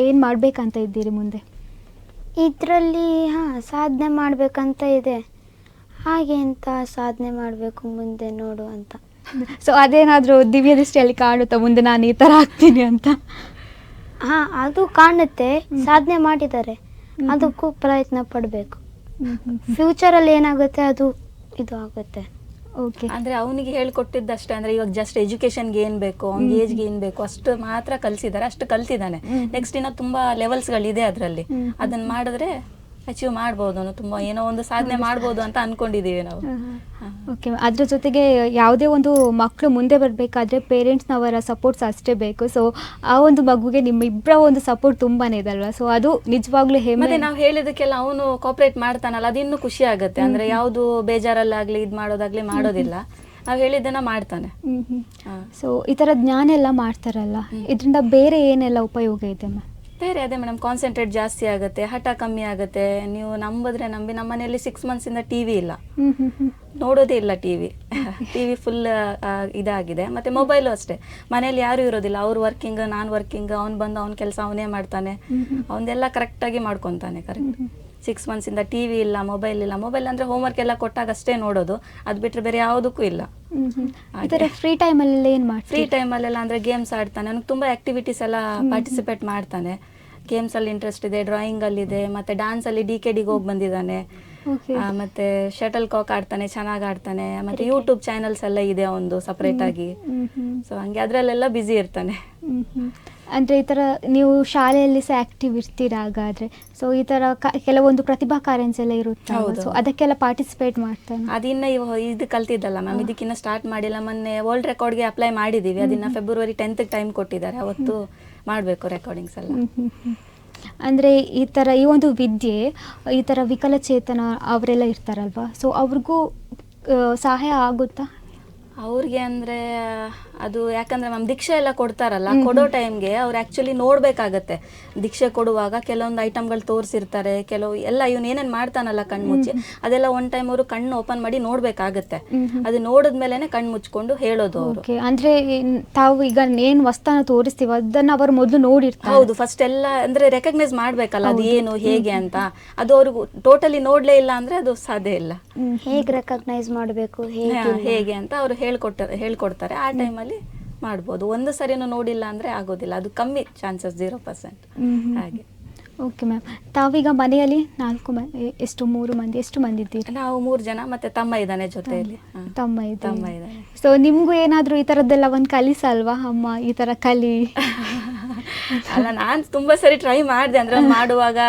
Speaker 1: ಏನು ಮಾಡಬೇಕಂತ ಇದ್ದೀರಿ ಮುಂದೆ?
Speaker 2: ಇದರಲ್ಲಿ ಸಾಧನೆ ಮಾಡಬೇಕಂತ ಇದೆ. ಹಾಗೆ ಅಂತ ಸಾಧನೆ ಮಾಡಬೇಕು ಮುಂದೆ ನೋಡು ಅಂತ.
Speaker 1: ಸೊ ಅದೇನಾದರೂ ದಿವ್ಯ ದೃಷ್ಟಿಯಲ್ಲಿ ಕಾಣುತ್ತಾ ಮುಂದೆ ನಾನು ಈ ಥರ ಆಗ್ತೀನಿ ಅಂತ?
Speaker 2: ಅದು ಕಾಣುತ್ತೆ. ಸಾಧನೆ ಮಾಡಿದ್ದಾರೆ, ಅದಕ್ಕೂ ಪ್ರಯತ್ನ ಪಡಬೇಕು. ಫ್ಯೂಚರಲ್ಲಿ ಏನಾಗುತ್ತೆ ಅದು ಇದು ಆಗುತ್ತೆ.
Speaker 1: ಓಕೆ.
Speaker 4: ಅಂದ್ರೆ ಅವನಿಗೆ ಹೇಳ್ಕೊಟ್ಟಿದ್ದಷ್ಟೇ, ಅಂದ್ರೆ ಇವಾಗ ಜಸ್ಟ್ ಎಜುಕೇಶನ್ಗೆ ಏನ್ ಬೇಕು, ಅವ್ನಿಗೆ ಏಜ್ಗೆ ಏನ್ ಬೇಕು ಅಷ್ಟು ಮಾತ್ರ ಕಲ್ಸಿದ್ದಾರೆ, ಅಷ್ಟು ಕಲ್ತಿದ್ದಾನೆ. ನೆಕ್ಸ್ಟ್ ಇನ್ನ ತುಂಬಾ ಲೆವೆಲ್ಸ್ಗಳಿದೆ ಅದರಲ್ಲಿ, ಅದನ್ನ ಮಾಡಿದ್ರೆ ಅಚೀವ್ ಮಾಡ್ಬೋದು, ಅವನು ತುಂಬಾ ಏನೋ ಒಂದು ಸಾಧನೆ ಮಾಡ್ಬೋದು ಅಂತ ಅನ್ಕೊಂಡಿದೀವಿ ನಾವು.
Speaker 1: ಓಕೆ. ಅದ್ರ ಜೊತೆಗೆ ಯಾವುದೇ ಒಂದು ಮಕ್ಕಳು ಮುಂದೆ ಬರಬೇಕಾದ್ರೆ ಪೇರೆಂಟ್ಸ್ನವರ ಸಪೋರ್ಟ್ಸ್ ಅಷ್ಟೇ ಬೇಕು. ಸೊ ಆ ಒಂದು ಮಗುಗೆ ನಿಮ್ಮ ಇಬ್ಬರ ಒಂದು ಸಪೋರ್ಟ್ ತುಂಬಾನೇ ಇದಲ್ವಾ? ಸೊ ಅದು ನಿಜವಾಗ್ಲೂ ಹೆಮ್ಮೆ.
Speaker 4: ಮತ್ತೆ ನಾವು ಹೇಳಿದಕ್ಕೆಲ್ಲ ಅವನು ಕೋಪರೇಟ್ ಮಾಡ್ತಾನಲ್ಲ, ಅದು ಇನ್ನೂ ಖುಷಿ ಆಗುತ್ತೆ. ಅಂದ್ರೆ ಯಾವುದು ಬೇಜಾರಲ್ಲಾಗ್ಲಿ ಇದು ಮಾಡೋದಾಗ್ಲಿ ಮಾಡೋದಿಲ್ಲ, ನಾವು ಹೇಳಿದ್ದನ್ನ ಮಾಡ್ತಾನೆ.
Speaker 1: ಸೊ ಈ ಥರ ಜ್ಞಾನ ಎಲ್ಲ ಮಾಡ್ತಾರಲ್ಲ, ಇದರಿಂದ ಬೇರೆ ಏನೆಲ್ಲ ಉಪಯೋಗ ಇದೆ ಮ್ಯಾಮ್?
Speaker 4: ಬೇರೆ ಅದೇ ಮೇಡಮ್, ಕಾನ್ಸಂಟ್ರೇಟ್ ಜಾಸ್ತಿ ಆಗುತ್ತೆ, ಹಠ ಕಮ್ಮಿ ಆಗುತ್ತೆ. ನೀವು ನಂಬಿದ್ರೆ ನಂಬಿ, ನಮ್ಮ ಮನೆಯಲ್ಲಿ 6 months ಟಿವಿ ಇಲ್ಲ, ನೋಡೋದೇ ಇಲ್ಲ ಟಿವಿ. ಟಿವಿ ಫುಲ್ ಇದಾಗಿದೆ. ಮತ್ತೆ ಮೊಬೈಲು ಅಷ್ಟೇ, ಮನೇಲಿ ಯಾರು ಇರೋದಿಲ್ಲ, ಅವ್ರು ವರ್ಕಿಂಗ್, ನಾನು ವರ್ಕಿಂಗ್. ಅವ್ನು ಬಂದು ಅವ್ನ ಕೆಲಸ ಅವನೇ ಮಾಡ್ತಾನೆ, ಅವನ್ನೆಲ್ಲ ಕರೆಕ್ಟಾಗಿ ಮಾಡ್ಕೊತಾನೆ. ಕರೆಕ್ಟ್ 6 months ಟಿವಿ ಇಲ್ಲ, ಮೊಬೈಲ್ ಇಲ್ಲ. ಮೊಬೈಲ್ ಅಂದರೆ ಹೋಮ್ವರ್ಕ್ ಎಲ್ಲ ಕೊಟ್ಟಾಗ ಅಷ್ಟೇ ನೋಡೋದು, ಅದು ಬಿಟ್ಟರೆ ಬೇರೆ ಯಾವುದಕ್ಕೂ ಇಲ್ಲ.
Speaker 1: ಫ್ರೀ ಟೈಮಲ್ಲಿ ಏನು ಮಾಡಿ?
Speaker 4: ಫ್ರೀ ಟೈಮಲ್ಲೆಲ್ಲ ಅಂದರೆ ಗೇಮ್ಸ್ ಆಡ್ತಾನೆ. ನನಗೆ ತುಂಬ ಆ್ಯಕ್ಟಿವಿಟೀಸ್ ಎಲ್ಲ ಪಾರ್ಟಿಸಿಪೇಟ್ ಮಾಡ್ತಾನೆ. ಗೇಮ್ಸಲ್ಲಿ ಇಂಟ್ರೆಸ್ಟ್ ಇದೆ, ಡ್ರಾಯಿಂಗಲ್ಲಿದೆ, ಮತ್ತು ಡ್ಯಾನ್ಸಲ್ಲಿ DKDಗೆ ಹೋಗಿ ಬಂದಿದ್ದಾನೆ. ಮತ್ತೆ ಶಟಲ್ ಕಾಕ್ ಆಡ್ತಾನೆ, ಚೆನ್ನಾಗಿ ಆಡ್ತಾನೆ. ಮತ್ತೆ ಯೂಟ್ಯೂಬ್ ಚಾನಲ್ಸ್ ಎಲ್ಲ ಇದೆ ಒಂದು ಸಪ್ರೇಟಾಗಿ. ಸೊ ಹಂಗೆ ಅದರಲ್ಲೆಲ್ಲ ಬ್ಯುಸಿ ಇರ್ತಾನೆ.
Speaker 1: ಅಂದರೆ ಈ ಥರ ನೀವು ಶಾಲೆಯಲ್ಲಿ ಸಹ ಆ್ಯಕ್ಟಿವ್ ಇರ್ತೀರಾ ಹಾಗಾದರೆ? ಸೊ ಈ ಥರ ಕೆಲವೊಂದು ಪ್ರತಿಭಾ ಕಾರ್ಯನ್ಸ್ ಎಲ್ಲ ಇರುತ್ತೆ, ಸೊ ಅದಕ್ಕೆಲ್ಲ ಪಾರ್ಟಿಸಿಪೇಟ್ ಮಾಡ್ತಾನೆ.
Speaker 4: ಅದಿನ್ನ ಇದು ಕಲ್ತಿದ್ದಲ್ಲ ಮ್ಯಾಮ್, ಇದಕ್ಕಿನ್ನ ಸ್ಟಾರ್ಟ್ ಮಾಡಿಲ್ಲ. ಮೊನ್ನೆ ವರ್ಲ್ಡ್ ರೆಕಾರ್ಡ್ಗೆ ಅಪ್ಲೈ ಮಾಡಿದ್ದೀವಿ, ಅದನ್ನ February 10th ಟೈಮ್ ಕೊಟ್ಟಿದ್ದಾರೆ, ಅವತ್ತು ಮಾಡಬೇಕು ರೆಕಾರ್ಡಿಂಗ್ಸ್ ಎಲ್ಲ.
Speaker 1: ಅಂದರೆ ಈ ಒಂದು ವಿದ್ಯೆ, ಈ ಥರ ವಿಕಲಚೇತನ ಅವರೆಲ್ಲ ಇರ್ತಾರಲ್ವಾ, ಸೊ ಅವ್ರಿಗೂ ಸಹಾಯ ಆಗುತ್ತಾ?
Speaker 4: ಅವ್ರಿಗೆ ಅಂದರೆ ಅದು ಯಾಕಂದರೆ ಮ್ಯಾಮ್ ದೀಕ್ಷೆ ಎಲ್ಲ ಕೊಡ್ತಾರಲ್ಲ, ಕೊಡೋ ಟೈಮ್ಗೆ ಅವ್ರು ಆ್ಯಕ್ಚುಲಿ ನೋಡಬೇಕಾಗತ್ತೆ. ದೀಕ್ಷೆ ಕೊಡುವಾಗ ಕೆಲವೊಂದು ಐಟಮ್ಗಳು ತೋರಿಸಿರ್ತಾರೆ, ಕೆಲವು ಎಲ್ಲ ಇವನು ಏನೇನು ಮಾಡ್ತಾನಲ್ಲ ಕಣ್ಣು ಮುಚ್ಚಿ, ಅದೆಲ್ಲ ಒನ್ ಟೈಮ್ ಅವರು ಕಣ್ಣು ಓಪನ್ ಮಾಡಿ ನೋಡಬೇಕಾಗತ್ತೆ. ಅದು ನೋಡಿದ್ಮೇಲೆ ಕಣ್ಣು ಮುಚ್ಕೊಂಡು ಹೇಳೋದು ಅವರು.
Speaker 1: ಅಂದರೆ ತಾವು ಈಗ ಏನು ವಸ್ತುನ ತೋರಿಸ್ತೀವಿ ಅದನ್ನು ಅವರು ಮೊದಲು ನೋಡಿರ್ತಾರೆ.
Speaker 4: ಹೌದು, ಫಸ್ಟ್ ಎಲ್ಲ ಅಂದರೆ ರೆಕಗ್ನೈಸ್ ಮಾಡಬೇಕಲ್ಲ, ಅದು ಏನು ಹೇಗೆ ಅಂತ. ಅದು ಅವ್ರಿಗೆ ಟೋಟಲಿ ನೋಡಲೇ ಇಲ್ಲ ಅಂದರೆ ಅದು ಸಾಧ್ಯ ಇಲ್ಲ.
Speaker 2: ಹೇಗೆ ರೆಕಗ್ನೈಸ್ ಮಾಡಬೇಕು
Speaker 4: ಹೇಗೆ ಅಂತ ಅವರು ಹೇಳ್ಕೊಡ್ತಾರೆ. ಆ ಟೈಮಲ್ಲಿ ಮಾಡ್ಬೋದು. ಒಂದು ಸರಿನೂ ನೋಡಿಲ್ಲ ಅಂದರೆ ಆಗೋದಿಲ್ಲ, ಅದು ಕಮ್ಮಿ ಚಾನ್ಸಸ್, 0%. ಹಾಗೆ.
Speaker 1: Okay ma'am. ತಾವೀಗ ಮನೆಯಲ್ಲಿ 4 ಮಂದಿ, ಎಷ್ಟು ಮಂದಿ ಇದ್ದೀರಿ?
Speaker 4: ನಾವು 3 ಜನ, ಮತ್ತೆ ತಮ್ಮ ಇದ್ದಾನೆ ಜೊತೆಯಲ್ಲಿ.
Speaker 1: ತಮ್ಮ ಇದ್ದಾನೆ. ಸೊ ನಿಮಗೂ ಏನಾದರೂ ಈ ಥರದ್ದೆಲ್ಲ ಒಂದು ಕಲಿಸಲ್ವಾ ಅಮ್ಮ, ಈ ಥರ ಕಲಿ?
Speaker 4: ಅಲ್ಲ, ನಾನು ತುಂಬ ಸರಿ ಟ್ರೈ ಮಾಡಿದೆ. ಅಂದರೆ ಮಾಡುವಾಗ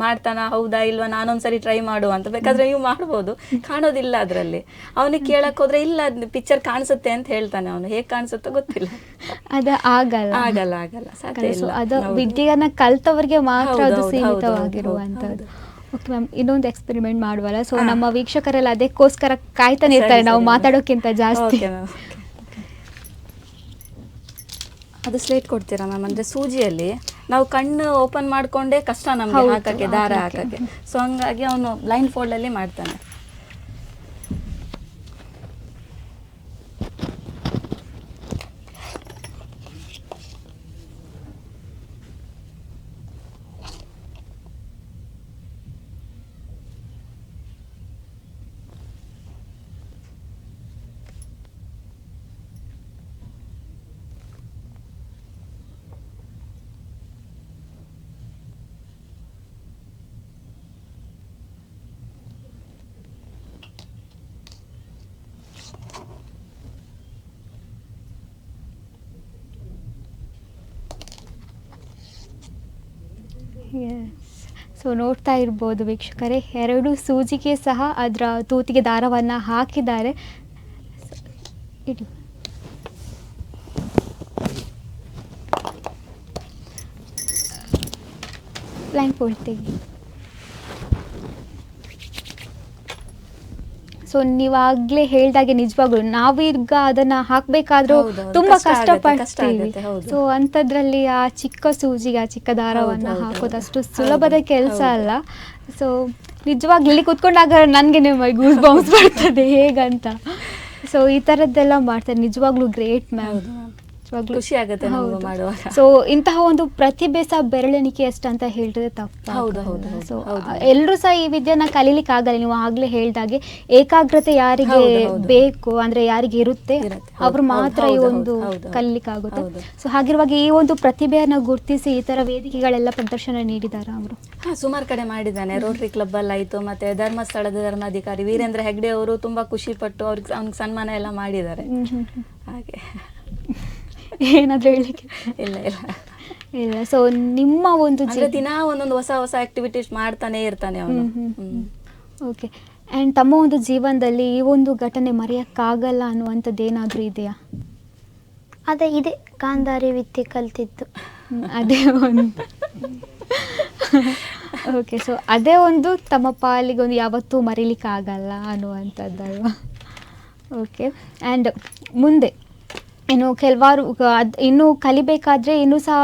Speaker 4: ಮಾಡ್ತಾನ, ಹೌದಾ ಇಲ್ವಾ, ನಾನೊಂದ್ಸರಿ ಟ್ರೈ ಮಾಡುವ ಅಂತ. ಬೇಕಾದ್ರೆ ನೀವು ಮಾಡ್ಬೋದು, ಕಾಣೋದಿಲ್ಲ ಅದರಲ್ಲಿ. ಅವನಿಗೆ ಕೇಳಕ್ಕೆ ಹೋದ್ರೆ ಇಲ್ಲ ಪಿಕ್ಚರ್ ಕಾಣಿಸುತ್ತೆ ಅಂತ ಹೇಳ್ತಾನೆ. ಅವನು ಹೇಗೆ ಕಾಣಿಸುತ್ತೋ ಗೊತ್ತಿಲ್ಲ.
Speaker 1: ಅದು ಆಗಲ್ಲ.
Speaker 4: ಸಾಧ್ಯ ಇಲ್ಲ.
Speaker 1: ಅದು ವಿದ್ಯೆಯನ್ನ ಕಲ್ತವರಿಗೆ ಮಾತ್ರ ಅದು ಸೀಮಿತವಾಗಿರುವಂಥದ್ದು. ಓಕೆ ಮ್ಯಾಮ್, ಇನ್ನೊಂದು ಎಕ್ಸ್ಪೆರಿಮೆಂಟ್ ಮಾಡುವಲ್ಲ. ಸೊ ನಮ್ಮ ವೀಕ್ಷಕರೆಲ್ಲ ಅದಕ್ಕೋಸ್ಕರ ಕಾಯ್ತಾನೆ ಇರ್ತಾರೆ ನಾವು ಮಾತಾಡೋಕ್ಕಿಂತ ಜಾಸ್ತಿ.
Speaker 4: ಅದು ಸ್ಲೇಟ್ ಕೊಡ್ತೀರಾ ಮ್ಯಾಮ್? ಅಂದರೆ ಸೂಜಿಯಲ್ಲಿ ನಾವು ಕಣ್ಣು ಓಪನ್ ಮಾಡಿಕೊಂಡೇ ಕಷ್ಟ ನಮಗೆ ಹಾಕಕ್ಕೆ, ದಾರ ಹಾಕಕ್ಕೆ. ಸೊ ಹಂಗಾಗಿ ಅವನು ಬ್ಲೈಂಡ್ ಫೋಲ್ಡಲ್ಲಿ ಮಾಡ್ತಾನೆ.
Speaker 1: ಸೊ ನೋಡ್ತಾ ಇರ್ಬೋದು ವೀಕ್ಷಕರೇ, 2 ಸೂಜಿಗೆ ಸಹ ಅದರ ತೂತಿಗೆ ದಾರವನ್ನು ಹಾಕಿದ್ದಾರೆ. ಇಡಿ ಬ್ಲೈಂಡ್ ಫೋಲ್ಡ್ ತೆಗಿ. ಸೊ ನೀವಾಗ್ಲೇ ಹೇಳ್ದಾಗೆ ನಿಜವಾಗ್ಲು ನಾವೀಗ ಅದನ್ನ ಹಾಕ್ಬೇಕಾದ್ರೂ ತುಂಬಾ ಕಷ್ಟಪಡ್ತೀವಿ. ಸೊ ಅಂಥದ್ರಲ್ಲಿ ಆ ಚಿಕ್ಕ ಸೂಜಿಗೆ ಆ ಚಿಕ್ಕ ದಾರವನ್ನ ಹಾಕೋದಷ್ಟು ಸುಲಭದ ಕೆಲಸ ಅಲ್ಲ. ಸೊ ನಿಜವಾಗ್ಲೂ ಇಲ್ಲಿ ಕುತ್ಕೊಂಡಾಗ ನನಗೆ ಗೂಸ್ ಬೌನ್ಸ್ ಬರ್ತದೆ ಹೇಗಂತ. ಸೊ ಈ ಥರದ್ದೆಲ್ಲ ಮಾಡ್ತಾರೆ, ನಿಜವಾಗ್ಲೂ ಗ್ರೇಟ್ ಮ್ಯಾಮ್.
Speaker 4: ಖುಷಿ ಆಗುತ್ತೆ ನಮಗೂ ಮಾಡುವಾಗ.
Speaker 1: ಸೊ ಇಂತಹ ಒಂದು ಪ್ರತಿಭೆ ಸಹ ಬೆರಳೆಣಿಕೆ ಅಷ್ಟು ಅಂತ ಹೇಳಿದ್ರೆ ತಪ್ಪು. ಸೊ ಎಲ್ಲರೂ ಸಹ ಈ ವಿದ್ಯೆನ ಕಲೀಲಿಕ್ಕೆ ಆಗಲ್ಲ. ನೀವು ಆಗ್ಲೇ ಹೇಳ್ದಾಗೆ ಏಕಾಗ್ರತೆ ಯಾರಿಗೆ ಬೇಕು ಅಂದ್ರೆ ಯಾರಿಗೆ ಇರುತ್ತೆ ಅವ್ರು ಮಾತ್ರ ಈ ಒಂದು ಕಲೀಲಿಕ್ಕೆ ಆಗುತ್ತೆ. ಸೊ ಹಾಗಿರುವಾಗ ಈ ಒಂದು ಪ್ರತಿಭೆಯನ್ನ ಗುರುತಿಸಿ ಈ ತರ ವೇದಿಕೆಗಳೆಲ್ಲ ಪ್ರದರ್ಶನ ನೀಡಿದಾರ ಅವರು?
Speaker 4: ಸುಮಾರು ಕಡೆ ಮಾಡಿದ್ದಾನೆ. ರೋಟರಿ ಕ್ಲಬ್ ಅಲ್ಲಿ ಆಯ್ತು, ಮತ್ತೆ ಧರ್ಮಸ್ಥಳದ ಧರ್ಮಾಧಿಕಾರಿ ವೀರೇಂದ್ರ ಹೆಗ್ಡೆ ಅವರು ತುಂಬಾ ಖುಷಿ ಪಟ್ಟು ಅವ್ರಿಗೆ ಸನ್ಮಾನ ಎಲ್ಲ ಮಾಡಿದ್ದಾರೆ. ಹಾಗೆ
Speaker 1: ಏನಾದ್ರೂ ಹೇಳಲಿಕ್ಕೆ?
Speaker 4: ಇಲ್ಲ ಇಲ್ಲ
Speaker 1: ಇಲ್ಲ. ಸೊ ನಿಮ್ಮ ಒಂದು
Speaker 4: ದಿನ ಒಂದೊಂದು ಹೊಸ ಹೊಸ ಆಕ್ಟಿವಿಟೀಸ್ ಮಾಡ್ತಾನೆ ಇರ್ತಾನೆ ಅವನು.
Speaker 1: ಓಕೆ. ಆ್ಯಂಡ್ ತಮ್ಮ ಒಂದು ಜೀವನದಲ್ಲಿ ಈ ಒಂದು ಘಟನೆ ಮರೆಯೋಕ್ಕಾಗಲ್ಲ ಅನ್ನುವಂಥದ್ದು ಏನಾದರೂ ಇದೆಯಾ?
Speaker 2: ಅದೇ ಇದೆ, ಗಾಂಧಾರಿ ವಿದ್ಯೆ ಕಲ್ತಿದ್ದು.
Speaker 1: ಅದೇ ಒಂದು ಓಕೆ. ಸೊ ಅದೇ ಒಂದು ತಮ್ಮ ಪಾಲಿಗೆ ಒಂದು ಯಾವತ್ತೂ ಮರೀಲಿಕ್ಕೆ ಆಗಲ್ಲ ಅನ್ನುವಂಥದ್ದಲ್ವಾ? ಓಕೆ. ಆ್ಯಂಡ್ ಮುಂದೆ ಇನ್ನು ಕೆಲವಾರು ಇನ್ನೂ ಕಲಿಬೇಕಾದ್ರೆ ಇನ್ನೂ ಸಹ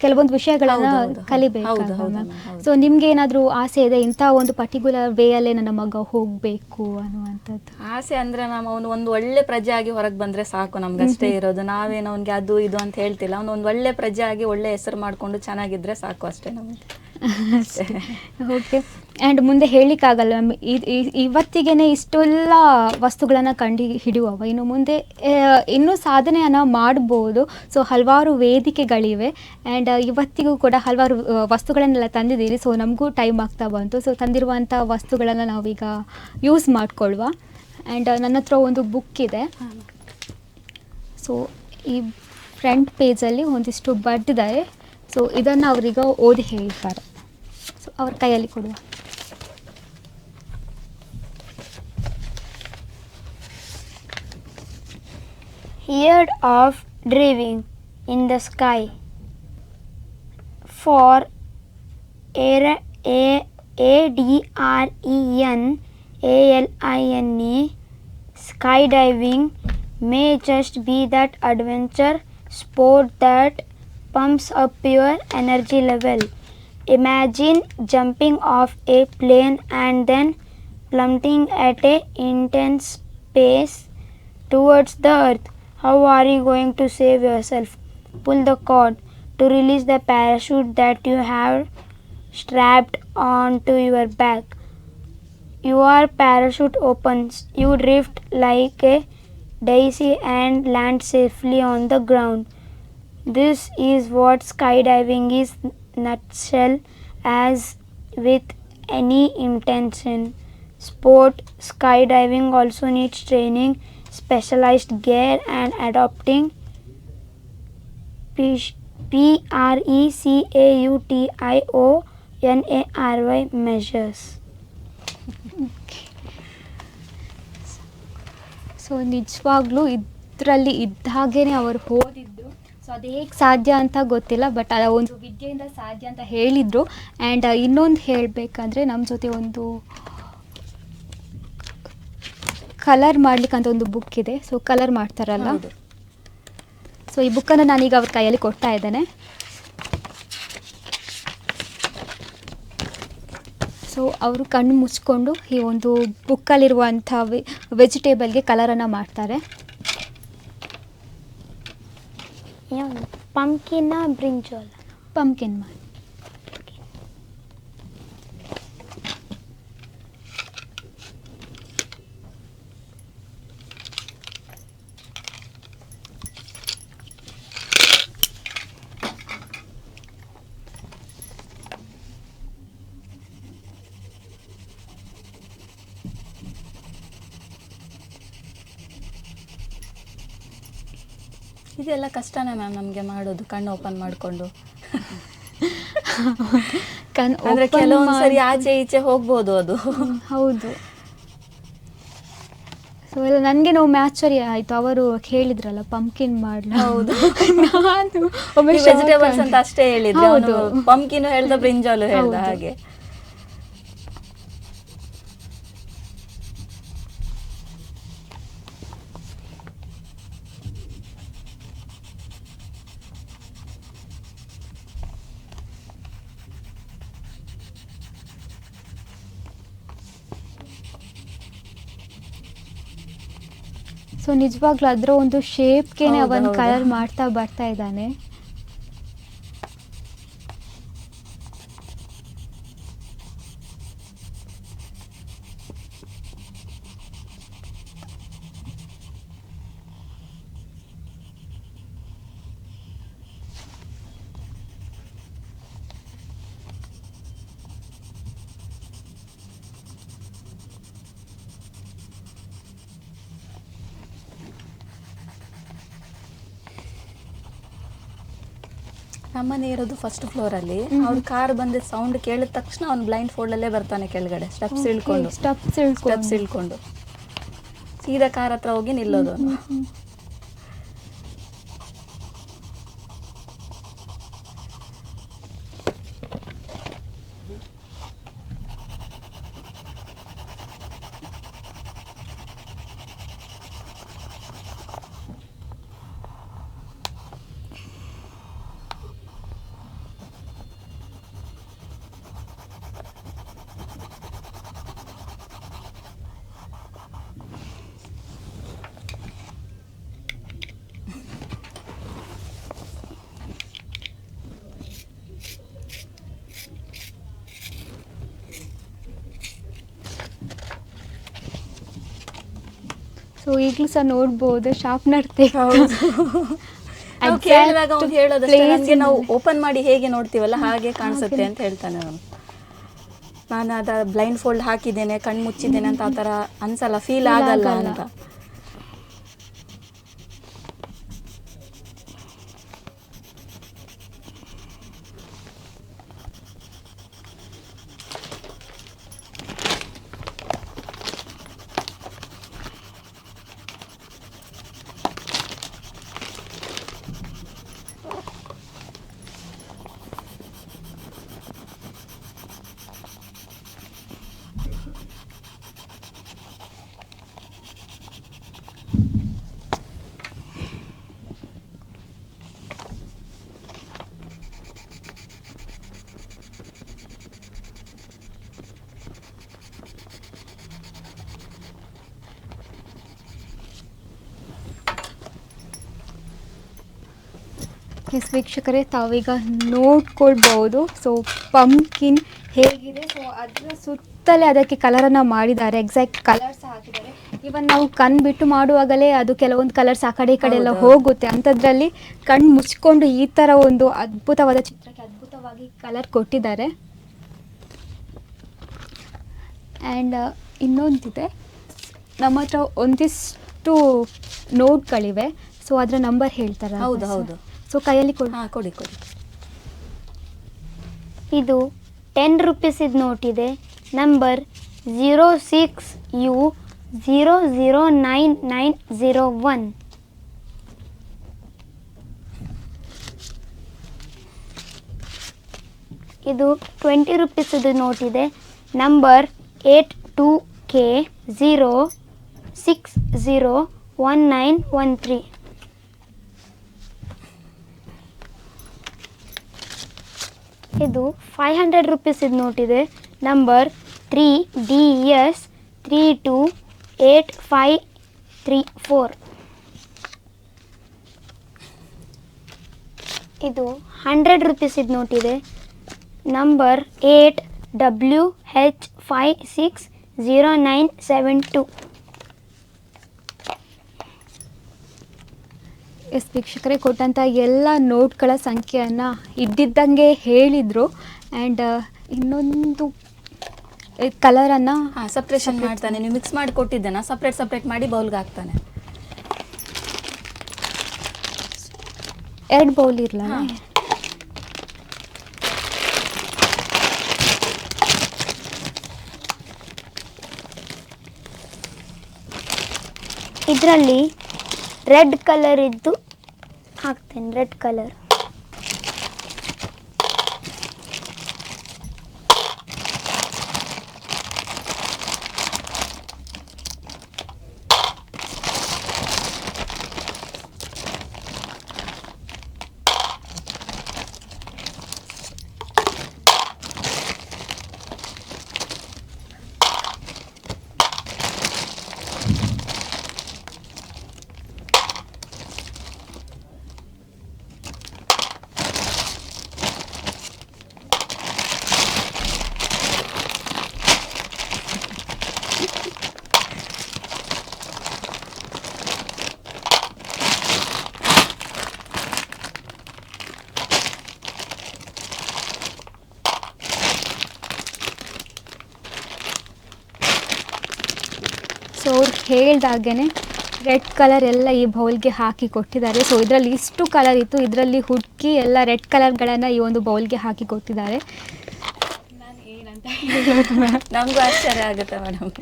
Speaker 1: ಕೆಲವೊಂದು ವಿಷಯಗಳನ್ನ ಕಲಿಬೇಕು. ಸೊ ನಿಮ್ಗೆ ಏನಾದರೂ ಆಸೆ ಇದೆ ಇಂಥ ಒಂದು ಪರ್ಟಿಕ್ಯುಲರ್ ವೇಯಲ್ಲೇ ನನ್ನ ಮಗ ಹೋಗಬೇಕು ಅನ್ನುವಂಥದ್ದು?
Speaker 4: ಆಸೆ ಅಂದ್ರೆ ಮ್ಯಾಮ್ ಅವನು ಒಂದು ಒಳ್ಳೆ ಪ್ರಜೆ ಆಗಿ ಹೊರಗೆ ಬಂದ್ರೆ ಸಾಕು, ನಮ್ಗೆ ಅಷ್ಟೇ ಇರೋದು. ನಾವೇನು ಅವನಿಗೆ ಅದು ಇದು ಅಂತ ಹೇಳ್ತಿಲ್ಲ. ಅವನು ಒಂದು ಒಳ್ಳೆ ಪ್ರಜೆ ಆಗಿ ಒಳ್ಳೆ ಹೆಸರು ಮಾಡ್ಕೊಂಡು ಚೆನ್ನಾಗಿದ್ರೆ ಸಾಕು, ಅಷ್ಟೇ ನಮಗೆ.
Speaker 1: ಓಕೆ. ಆ್ಯಂಡ್ ಮುಂದೆ ಹೇಳಲಿಕ್ಕಾಗಲ್ಲ ಮ್ಯಾಮ್, ಇವತ್ತಿಗೇನೆ ಇಷ್ಟೆಲ್ಲ ವಸ್ತುಗಳನ್ನು ಕಂಡು ಹಿಡಿಯುವವ ಇನ್ನು ಮುಂದೆ ಇನ್ನೂ ಸಾಧನೆಯನ್ನು ಮಾಡ್ಬೋದು. ಸೊ ಹಲವಾರು ವೇದಿಕೆಗಳಿವೆ ಆ್ಯಂಡ್ ಇವತ್ತಿಗೂ ಕೂಡ ಹಲವಾರು ವಸ್ತುಗಳನ್ನೆಲ್ಲ ತಂದಿದ್ದೀರಿ. ಸೊ ನಮಗೂ ಟೈಮ್ ಆಗ್ತಾ ಬಂತು. ಸೊ ತಂದಿರುವಂಥ ವಸ್ತುಗಳನ್ನು ನಾವೀಗ ಯೂಸ್ ಮಾಡ್ಕೊಳ್ಳುವ. ಆ್ಯಂಡ್ ನನ್ನ ಹತ್ರ ಒಂದು ಬುಕ್ ಇದೆ. ಸೊ ಈ ಫ್ರಂಟ್ ಪೇಜಲ್ಲಿ ಒಂದಿಷ್ಟು ಬರೆದಿದ್ದಾರೆ. ಸೊ ಇದನ್ನು ಅವರಿಗೆ ಓದಿ ಹೇಳ್ತಾರೆ. ಸೊ ಅವ್ರ ಕೈಯಲ್ಲಿ ಕೊಡುವ.
Speaker 2: Heard of driving in the sky. For ADRENALINE, skydiving may just be that adventure sport that pumps up your energy level. Imagine jumping off a plane and then plummeting at an intense pace towards the earth. How are you going to save yourself? Pull the cord to release the parachute that you have strapped onto your back. Your parachute opens. You drift like a daisy and land safely on the ground. This is what skydiving is nutshell. As with any intention sport, skydiving also needs training, specialized gear and adopting PRECAUTIONARY measures.
Speaker 1: So ನಿಜವಾಗ್ಲೂ ಇದರಲ್ಲಿ ಇದ್ದ ಹಾಗೇನೆ ಅವರು ಓದಿದ್ರು. So ಅದು ಹೇಗೆ ಸಾಧ್ಯ ಅಂತ ಗೊತ್ತಿಲ್ಲ, ಬಟ್ ಆ ಒಂದು ವಿದ್ಯೆಯಿಂದ ಸಾಧ್ಯ ಅಂತ ಹೇಳಿದರು. ಆ್ಯಂಡ್ ಇನ್ನೊಂದು ಹೇಳಬೇಕಂದ್ರೆ ನಮ್ಮ ಜೊತೆ ಒಂದು ಕಲರ್ ಮಾಡ್ಲಿಕ್ಕಂತ ಒಂದು ಬುಕ್ ಇದೆ. ಸೊ ಕಲರ್ ಮಾಡ್ತಾರಲ್ಲ, ಸೊ ಈ ಬುಕ್ಕನ್ನು ನಾನೀಗ ಅವ್ರ ಕೈಯಲ್ಲಿ ಕೊಡ್ತಾ ಇದ್ದೇನೆ. ಸೊ ಅವರು ಕಣ್ಣು ಮುಚ್ಕೊಂಡು ಈ ಒಂದು ಬುಕ್ಕಲ್ಲಿರುವಂಥ ವೆಜಿಟೇಬಲ್ಗೆ ಕಲರನ್ನು ಮಾಡ್ತಾರೆ.
Speaker 2: ಪಂಕಿನ್ ಬ್ರಿಂಜಾಲ್,
Speaker 1: ಪಂಕಿನ್ ಮಾಡಿ.
Speaker 4: ಇದೆಲ್ಲ ಕಷ್ಟನೇ ಮ್ಯಾಮ್ ನಮಗೆ ಮಾಡೋದು, ಕಣ್ಣು ಓಪನ್ ಮಾಡಿಕೊಂಡು. ಅಂದರೆ ಕೆಲವೊಂದು ಸರಿ ಆಚೆ ಈಚೆ ಹೋಗ್ಬೋದು ಅದು.
Speaker 1: ಹೌದು. ಸೊ ಎಲ್ಲ ನನಗೆ ನಾವು ಮ್ಯಾಚರಿ ಆಯಿತು. ಅವರು ಹೇಳಿದ್ರಲ್ಲ ಪಂಪ್ಕಿನ್ ಮಾಡಲ. ಹೌದು, ನಾನು
Speaker 4: ವೆಜಿಟೇಬಲ್ಸ್ ಅಂತ ಅಷ್ಟೇ ಹೇಳಿದ್ದೆ. ಅವನು ಪಂಪ್ಕಿನ್ ಹೇಳ್ದ, ಬ್ರಿಂಜಾಲು ಹೇಳ್ದ, ಹಾಗೆ.
Speaker 1: ಸೊ ನಿಜವಾಗ್ಲೂ ಅದರ ಒಂದು ಶೇಪ್ಗೆನೆ
Speaker 4: ಹೌದು,
Speaker 1: ಅವನ್
Speaker 4: ಹೌದು.
Speaker 1: ಕಲರ್ ಮಾಡ್ತಾ ಬರ್ತಾ ಇದ್ದಾನೆ.
Speaker 4: ನಮ್ಮನೆ ಇರೋದು ಫಸ್ಟ್ ಫ್ಲೋರಲ್ಲಿ. ಅವ್ರ ಕಾರ್ ಬಂದಿದ್ದ ಸೌಂಡ್ ಕೇಳಿದ ತಕ್ಷಣ ಅವ್ನು ಬ್ಲೈಂಡ್ ಫೋಲ್ಡಲ್ಲೇ ಬರ್ತಾನೆ ಕೆಳಗಡೆ, ಸ್ಟೆಪ್ಸ್ ಇಳ್ಕೊಂಡು ಸ್ಟೆಪ್ಸ್ ಇಳ್ಕೊಂಡು ಸೀದಾ ಕಾರ್ ಹತ್ರ ಹೋಗಿ ನಿಲ್ಲೋದು ಅವ್ನು.
Speaker 1: ಸೊ ಈಗಲೂ ಸಹ ನೋಡ್ಬೋದು ಶಾರ್ಪ್ನರ್
Speaker 4: ನಾವು ಕೇಳಿದಾಗ ಅವ್ನು ಹೇಳೋದಷ್ಟೇ, ನನಗೆ ನಾವು ಓಪನ್ ಮಾಡಿ ಹೇಗೆ ನೋಡ್ತೀವಲ್ಲ ಹಾಗೆ ಕಾಣಿಸುತ್ತೆ ಅಂತ ಹೇಳ್ತಾನೆ ಅವನು. ನಾನು ಅದ ಬ್ಲೈಂಡ್ ಫೋಲ್ಡ್ ಹಾಕಿದ್ದೇನೆ, ಕಣ್ಣು ಮುಚ್ಚಿದ್ದೇನೆ ಅಂತ ಆ ಥರ ಅನ್ಸಲ್ಲ, ಫೀಲ್ ಆಗಲ್ಲ ಅಂತ.
Speaker 1: ಎಸ್ ವೀಕ್ಷಕರೇ, ತಾವೀಗ ನೋಡ್ಕೊಳ್ಬಹುದು. ಸೊ ಪಂಪ್ಕಿನ್ ಹೇಗಿದೆ, ಸೊ ಅದರ ಸುತ್ತಲೇ ಅದಕ್ಕೆ ಕಲರನ್ನು ಮಾಡಿದ್ದಾರೆ, ಎಕ್ಸಾಕ್ಟ್ ಕಲರ್ಸ್ ಹಾಕಿದ್ದಾರೆ. ಇವನ್ ನಾವು ಕಣ್ಣು ಬಿಟ್ಟು ಮಾಡುವಾಗಲೇ ಅದು ಕೆಲವೊಂದು ಕಲರ್ಸ್ ಆ ಕಡೆ ಈ ಕಡೆ ಎಲ್ಲ ಹೋಗುತ್ತೆ, ಅಂಥದ್ರಲ್ಲಿ ಕಣ್ಣು ಮುಚ್ಕೊಂಡು ಈ ಥರ ಒಂದು ಅದ್ಭುತವಾದ ಚಿತ್ರಕ್ಕೆ ಅದ್ಭುತವಾಗಿ ಕಲರ್ ಕೊಟ್ಟಿದ್ದಾರೆ. ಆ್ಯಂಡ್ ಇನ್ನೊಂದಿದೆ, ನಮ್ಮ ಹತ್ರ ಒಂದಿಷ್ಟು ನೋಟ್ಗಳಿವೆ. ಸೊ ಅದರ ನಂಬರ್ ಹೇಳ್ತಾರೆ.
Speaker 4: ಹೌದು ಹೌದು.
Speaker 1: ಸೊ ಕೈಯಲ್ಲಿ ಕೊಡಿ.
Speaker 4: ಹಾಂ ಕೊಡಿ ಕೊಡಿ.
Speaker 2: ಇದು 10 ರೂಪೀಸಿದ ನೋಟ್ ಇದೆ. Number 06U009901. ಇದು 20 ರೂಪೀಸಿದ ನೋಟ್ ಇದೆ. Number 82K0601913. ಇದು 500 ರೂಪೀಸಿದ ನೋಟ್ ಇದೆ. Number 3DS328534. ಇದು 100 ರೂಪೀಸಿದ ನೋಟ್ ಇದೆ. Number 8WH560972.
Speaker 1: ಎಸ್ ವೀಕ್ಷಕರೇ, ಕೊಟ್ಟಂಥ ಎಲ್ಲ ನೋಟ್ಗಳ ಸಂಖ್ಯೆಯನ್ನು ಇದ್ದಿದ್ದಂಗೆ ಹೇಳಿದರು. ಆ್ಯಂಡ್ ಇನ್ನೊಂದು ಕಲರನ್ನು
Speaker 4: ಸಪ್ರೇಷನ್ ಮಾಡ್ತಾನೆ. ನೀವು ಮಿಕ್ಸ್ ಮಾಡಿ ಕೊಟ್ಟಿದ್ದೇನೆ, ಸಪ್ರೇಟ್ ಮಾಡಿ ಬೌಲ್ಗೆ ಹಾಕ್ತಾನೆ.
Speaker 1: 2 ಬೌಲ್ ಇರಲ್ಲ.
Speaker 2: ಇದರಲ್ಲಿ ರೆಡ್ ಕಲರ್ ಇದ್ದು ಹಾಕ್ತೇನೆ. ರೆಡ್ ಕಲರ್
Speaker 1: ಸೊ ಅವ್ರು ಹೇಳ್ದಾಗೇ ರೆಡ್ ಕಲರ್ ಎಲ್ಲ ಈ ಬೌಲ್ಗೆ ಹಾಕಿ ಕೊಟ್ಟಿದ್ದಾರೆ. ಸೊ ಇದರಲ್ಲಿ ಇಷ್ಟು ಕಲರ್ ಇತ್ತು, ಇದರಲ್ಲಿ ಹುಡುಕಿ ಎಲ್ಲ ರೆಡ್ ಕಲರ್ಗಳನ್ನು ಈ ಒಂದು ಬೌಲ್ಗೆ ಹಾಕಿ ಕೊಟ್ಟಿದ್ದಾರೆ. ನಾನು ಏನಂತ ಹೇಳೋದು ಮ್ಯಾಮ್,
Speaker 4: ನಮಗೂ ಆಶ್ಚರ್ಯ ಆಗುತ್ತೆ ಮೇಡಮ್.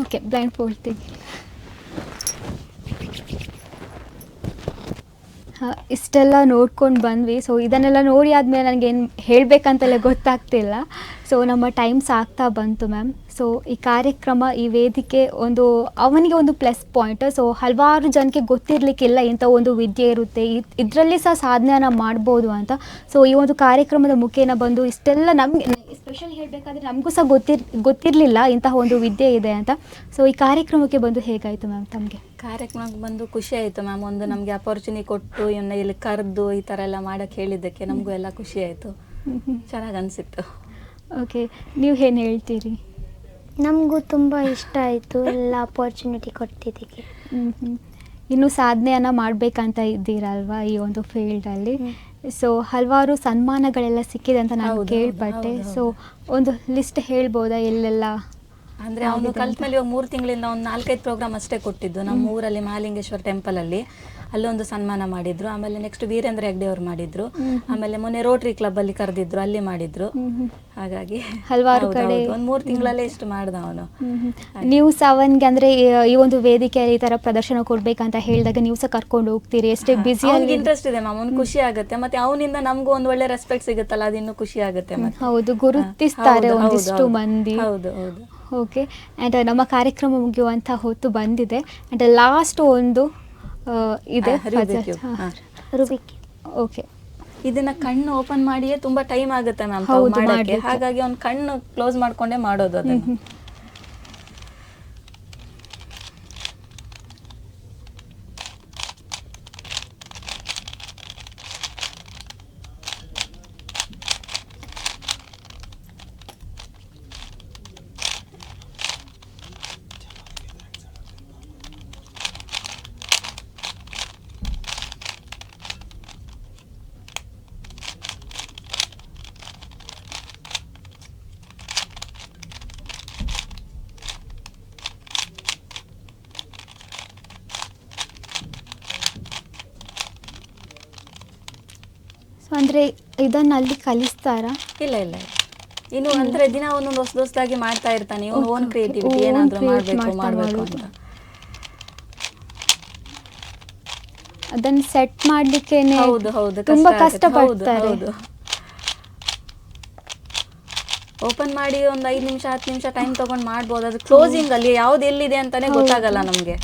Speaker 1: ಓಕೆ, ಬ್ಲೈಂಡ್ ಫೋಲ್ಡ್ ತೆಗಿ. ಇಷ್ಟೆಲ್ಲ ನೋಡ್ಕೊಂಡು ಬಂದ್ವಿ. ಸೊ ಇದನ್ನೆಲ್ಲ ನೋಡಿ ಆದಮೇಲೆ ನನಗೇನು ಹೇಳಬೇಕಂತೆಲ್ಲ ಗೊತ್ತಾಗ್ತಿಲ್ಲ. ಸೊ ನಮ್ಮ ಟೈಮ್ ಸಾಗ್ತಾ ಬಂತು ಮ್ಯಾಮ್. ಸೊ ಈ ಕಾರ್ಯಕ್ರಮ, ಈ ವೇದಿಕೆ ಅವನಿಗೆ ಒಂದು ಪ್ಲಸ್ ಪಾಯಿಂಟ್. ಸೊ ಹಲವಾರು ಜನಕ್ಕೆ ಗೊತ್ತಿರಲಿಕ್ಕಿಲ್ಲ ಇಂಥ ಒಂದು ವಿದ್ಯೆ ಇರುತ್ತೆ, ಇದರಲ್ಲಿ ಸಹ ಸಾಧನೆಯನ್ನು ಮಾಡ್ಬೋದು ಅಂತ. ಸೊ ಈ ಒಂದು ಕಾರ್ಯಕ್ರಮದ ಮುಖೇನ ಬಂದು ಇಷ್ಟೆಲ್ಲ ನಮಗೆ ಸ್ಪೆಷಲ್ ಹೇಳಬೇಕಾದ್ರೆ ನಮಗೂ ಸಹ ಗೊತ್ತಿರಲಿಲ್ಲ ಇಂತಹ ಒಂದು ವಿದ್ಯೆ ಇದೆ ಅಂತ. ಸೊ ಈ ಕಾರ್ಯಕ್ರಮಕ್ಕೆ ಬಂದು ಹೇಗಾಯಿತು ಮ್ಯಾಮ್ ತಮಗೆ?
Speaker 4: ಕಾರ್ಯಕ್ರಮಕ್ಕೆ ಬಂದು ಖುಷಿ ಆಯಿತು ಮ್ಯಾಮ್. ಒಂದು ನಮಗೆ ಅಪರ್ಚುನಿಟಿ ಕೊಟ್ಟು ಇವನ್ನ ಇಲ್ಲಿ ಕರೆದು ಈ ಥರ ಎಲ್ಲ ಮಾಡೋಕ್ಕೆ ಹೇಳಿದ್ದಕ್ಕೆ ನಮಗೂ ಎಲ್ಲ ಖುಷಿ ಆಯಿತು, ಚೆನ್ನಾಗಿ ಅನಿಸಿತ್ತು.
Speaker 1: ಓಕೆ, ನೀವು ಏನು ಹೇಳ್ತೀರಿ?
Speaker 2: ನಮಗೂ ತುಂಬ ಇಷ್ಟ ಆಯಿತು ಎಲ್ಲ ಅಪರ್ಚುನಿಟಿ ಕೊಡ್ತಿದ್ದಕ್ಕೆ.
Speaker 1: ಇನ್ನೂ ಸಾಧನೆಯನ್ನು ಮಾಡಬೇಕಂತ ಇದ್ದೀರಲ್ವಾ ಈ ಒಂದು ಫೀಲ್ಡಲ್ಲಿ? ಸೊ ಹಲವಾರು ಸನ್ಮಾನಗಳೆಲ್ಲ ಸಿಕ್ಕಿದೆ ಅಂತ ನಾನು ಕೇಳ್ಪಟ್ಟೆ. ಸೊ ಒಂದು ಲಿಸ್ಟ್ ಹೇಳ್ಬೋದಾ ಎಲ್ಲೆಲ್ಲ?
Speaker 4: ಅಂದರೆ ಅವನು ಕಲ್ತ ಮೇಲೆ ಇವಾಗ 3 ತಿಂಗಳಿಂದ ಒಂದು 4-5 ಪ್ರೋಗ್ರಾಮ್ ಅಷ್ಟೇ ಕೊಟ್ಟಿದ್ದು. ನಮ್ಮ ಊರಲ್ಲಿ ಮಹಾಲಿಂಗೇಶ್ವರ ಟೆಂಪಲಲ್ಲಿ ಅಲ್ಲೊಂದು ಸನ್ಮಾನ ಮಾಡಿದ್ರು. ಆಮೇಲೆ ನೆಕ್ಸ್ಟ್ ವೀರೇಂದ್ರ ಹೆಗ್ಡೆ ಅವರು ಮಾಡಿದ್ರು. ಆಮೇಲೆ ಮೊನ್ನೆ ರೋಟರಿ ಕ್ಲಬ್ ಅಲ್ಲಿ ಕರೆದಿದ್ರು, ಅಲ್ಲಿ ಮಾಡಿದ್ರು. ಹಾಗಾಗಿ
Speaker 1: ಹಲವಾರು ಕಡೆ
Speaker 4: ಒಂದು 3 ತಿಂಗಳಲ್ಲೇ ಇಷ್ಟು ಮಾಡ್ದ ಅವನು.
Speaker 1: ನೀವು ಸಹ ಅವನಿಗೆ ಅಂದರೆ ಈ ಒಂದು ವೇದಿಕೆಯಲ್ಲಿ ಈ ಥರ ಪ್ರದರ್ಶನ ಕೊಡ್ಬೇಕಂತ ಹೇಳಿದಾಗ ನೀವು ಸಹ ಕರ್ಕೊಂಡು ಹೋಗ್ತೀರಿ? ಎಷ್ಟೇ ಬಿಸಿ
Speaker 4: ಅವ್ನಿಗೆ ಇಂಟ್ರೆಸ್ಟ್ ಇದೆ ಮ್ಯಾಮ್, ಅವ್ನು ಖುಷಿ ಆಗುತ್ತೆ. ಮತ್ತೆ ಅವನಿಂದ ನಮಗೂ ಒಂದು ಒಳ್ಳೆ ರೆಸ್ಪೆಕ್ಟ್ ಸಿಗುತ್ತಲ್ಲ, ಅದು ಇನ್ನೂ ಖುಷಿ ಆಗುತ್ತೆ. ಮತ್ತೆ
Speaker 1: ಹೌದು, ಗುರುತಿಸ್ತಾರೆ ಒಂದಿಷ್ಟು ಮಂದಿ.
Speaker 4: ಹೌದು ಹೌದು.
Speaker 1: ಓಕೆ, ಆ್ಯಂಡ್ ನಮ್ಮ ಕಾರ್ಯಕ್ರಮ ಮುಗಿಯುವಂಥ ಹೊತ್ತು ಬಂದಿದೆ. ಆ್ಯಂಡ್ ಲಾಸ್ಟ್ ಒಂದು ಇದೆ
Speaker 2: ರುಬಿಕ್.
Speaker 1: ಓಕೆ,
Speaker 4: ಇದನ್ನ ಕಣ್ಣು ಓಪನ್ ಮಾಡಿಯೇ ತುಂಬಾ ಟೈಮ್ ಆಗುತ್ತೆ ಮ್ಯಾಮ್ ಮಾಡಕ್ಕೆ. ಹಾಗಾಗಿ ಅವ್ನು ಕಣ್ಣು ಕ್ಲೋಸ್ ಮಾಡ್ಕೊಂಡೇ ಮಾಡೋದು ಅದನ್ನು.
Speaker 1: ಸೊ ಅಂದರೆ ಇದನ್ನು ಅಲ್ಲಿ ಕಲಿಸ್ತಾರಾ?
Speaker 4: ಇಲ್ಲ ಇಲ್ಲ, ಇನ್ನು ಅಂದ್ರೆ ದಿನ ಒಂದೊಂದು ಹೊಸದಾಗಿ ಮಾಡ್ತಾ ಇರ್ತಾನೆ. ಇವನು ಓನ್ ಕ್ರಿಯೇಟಿವಿಟಿ ಏನಾದರೂ ಮಾಡಬೇಕು ಅಂತ.
Speaker 1: ಅದನ್ನು ಸೆಟ್ ಮಾಡಲಿಕ್ಕೆ
Speaker 4: ಹೌದು ಹೌದು
Speaker 1: ತುಂಬಾ ಕಷ್ಟಪಡ್ತಾರೆ.
Speaker 4: ಹೌದು, ಓಪನ್ ಮಾಡಿ ಒಂದು 5 ನಿಮಿಷ 10 ನಿಮಿಷ ಟೈಮ್ ತಗೊಂಡು ಮಾಡ್ಬೋದು. ಅದು ಕ್ಲೋಸಿಂಗ್ ಅಲ್ಲಿ ಯಾವ್ದು ಎಲ್ಲಿದೆ ಅಂತಾನೆ ಗೊತ್ತಾಗಲ್ಲ ನಮಗೆ.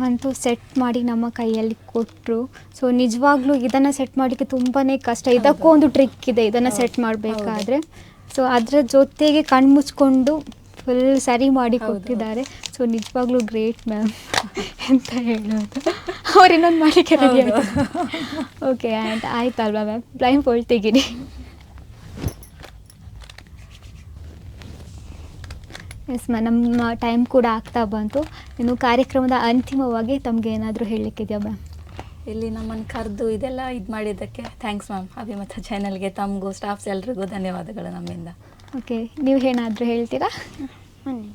Speaker 1: ಅಂತೂ ಸೆಟ್ ಮಾಡಿ ನಮ್ಮ ಕೈಯಲ್ಲಿ ಕೊಟ್ಟರು. ಸೊ ನಿಜವಾಗ್ಲೂ ಇದನ್ನು ಸೆಟ್ ಮಾಡಲಿಕ್ಕೆ ತುಂಬಾ ಕಷ್ಟ. ಇದಕ್ಕೂ ಒಂದು ಟ್ರಿಕ್ ಇದೆ ಇದನ್ನು ಸೆಟ್ ಮಾಡಬೇಕಾದ್ರೆ. ಸೊ ಅದರ ಜೊತೆಗೆ ಕಣ್ಣು ಮುಚ್ಕೊಂಡು ಫುಲ್ ಸರಿ ಮಾಡಿ ಕೊಟ್ಟಿದ್ದಾರೆ. ಸೊ ನಿಜವಾಗ್ಲೂ ಗ್ರೇಟ್ ಮ್ಯಾಮ್ ಎಂತ ಹೇಳೋದು. ಅವ್ರು ಇನ್ನೊಂದು ಮಾಡಲಿಕ್ಕೆ ರೆಡಿ ಆಯಿತು. ಓಕೆ ಆಯ್ತಲ್ವಾ ಮ್ಯಾಮ್, ಬ್ಲೈಂಡ್ ಫೋಲ್ಡ್ ತೆಗೀರಿ. ಎಸ್ ಮ್ಯಾಮ್, ನಮ್ಮ ಟೈಮ್ ಕೂಡ ಆಗ್ತಾ ಬಂತು. ಇನ್ನು ಕಾರ್ಯಕ್ರಮದ ಅಂತಿಮವಾಗಿ ತಮಗೆ ಏನಾದರೂ ಹೇಳಲಿಕ್ಕಿದೆಯಾ ಮ್ಯಾಮ್?
Speaker 4: ಇಲ್ಲಿ ನಮ್ಮನ್ನು ಕರೆದು ಇದೆಲ್ಲ ಇದು ಮಾಡಿದ್ದಕ್ಕೆ ಥ್ಯಾಂಕ್ಸ್ ಮ್ಯಾಮ್. ಅಭಿಮತ ಚಾನಲ್ಗೆ ತಮಗೂ ಸ್ಟಾಫ್ಸ್ ಎಲ್ರಿಗೂ ಧನ್ಯವಾದಗಳು ನಮ್ಮಿಂದ.
Speaker 1: ಓಕೆ, ನೀವು ಏನಾದರೂ ಹೇಳ್ತೀರಾ?
Speaker 2: ಬನ್ನಿ.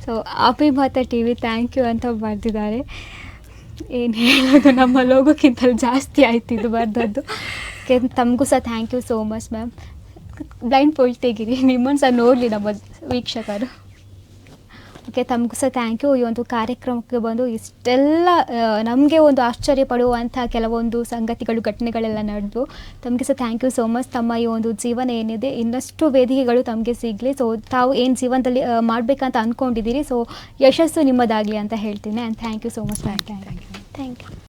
Speaker 1: ಸೊ ಅಭಿಮತ TV ಥ್ಯಾಂಕ್ ಯು ಅಂತ ಬರೆದಿದ್ದಾರೆ. ಏನು ಹೇಳೋದು, ನಮ್ಮ ಲೋಗೋಕ್ಕಿಂತಲೂ ಜಾಸ್ತಿ ಆಯ್ತು ಇದು ಬರೆದದ್ದು. ತಮಗೂ ಸಹ thank you so much ma'am. Blindfold ತೆಗೀರಿ, ನಿಮ್ಮನ್ನು ಸಹ ನೋಡಲಿ ನಮ್ಮ ವೀಕ್ಷಕರು. ಓಕೆ, ತಮಗೂ ಸಹ ಥ್ಯಾಂಕ್ ಯು. ಈ ಒಂದು ಕಾರ್ಯಕ್ರಮಕ್ಕೆ ಬಂದು ಇಷ್ಟೆಲ್ಲ ನಮಗೆ ಒಂದು ಆಶ್ಚರ್ಯ ಪಡುವಂಥ ಕೆಲವೊಂದು ಸಂಗತಿಗಳು, ಘಟನೆಗಳೆಲ್ಲ ನಡೆದು. ತಮಗೆ ಸಹ ಥ್ಯಾಂಕ್ ಯು ಸೋ ಮಚ್. ತಮ್ಮ ಈ ಒಂದು ಜೀವನ ಏನಿದೆ ಇನ್ನಷ್ಟು ವೇದಿಕೆಗಳು ತಮಗೆ ಸಿಗಲಿ. ಸೊ ತಾವು ಏನು ಜೀವನದಲ್ಲಿ ಮಾಡಬೇಕಂತ ಅಂದ್ಕೊಂಡಿದ್ದೀರಿ, ಸೊ ಯಶಸ್ಸು ನಿಮ್ಮದಾಗಲಿ ಅಂತ ಹೇಳ್ತೀನಿ. And thank you so much.
Speaker 2: Thank you.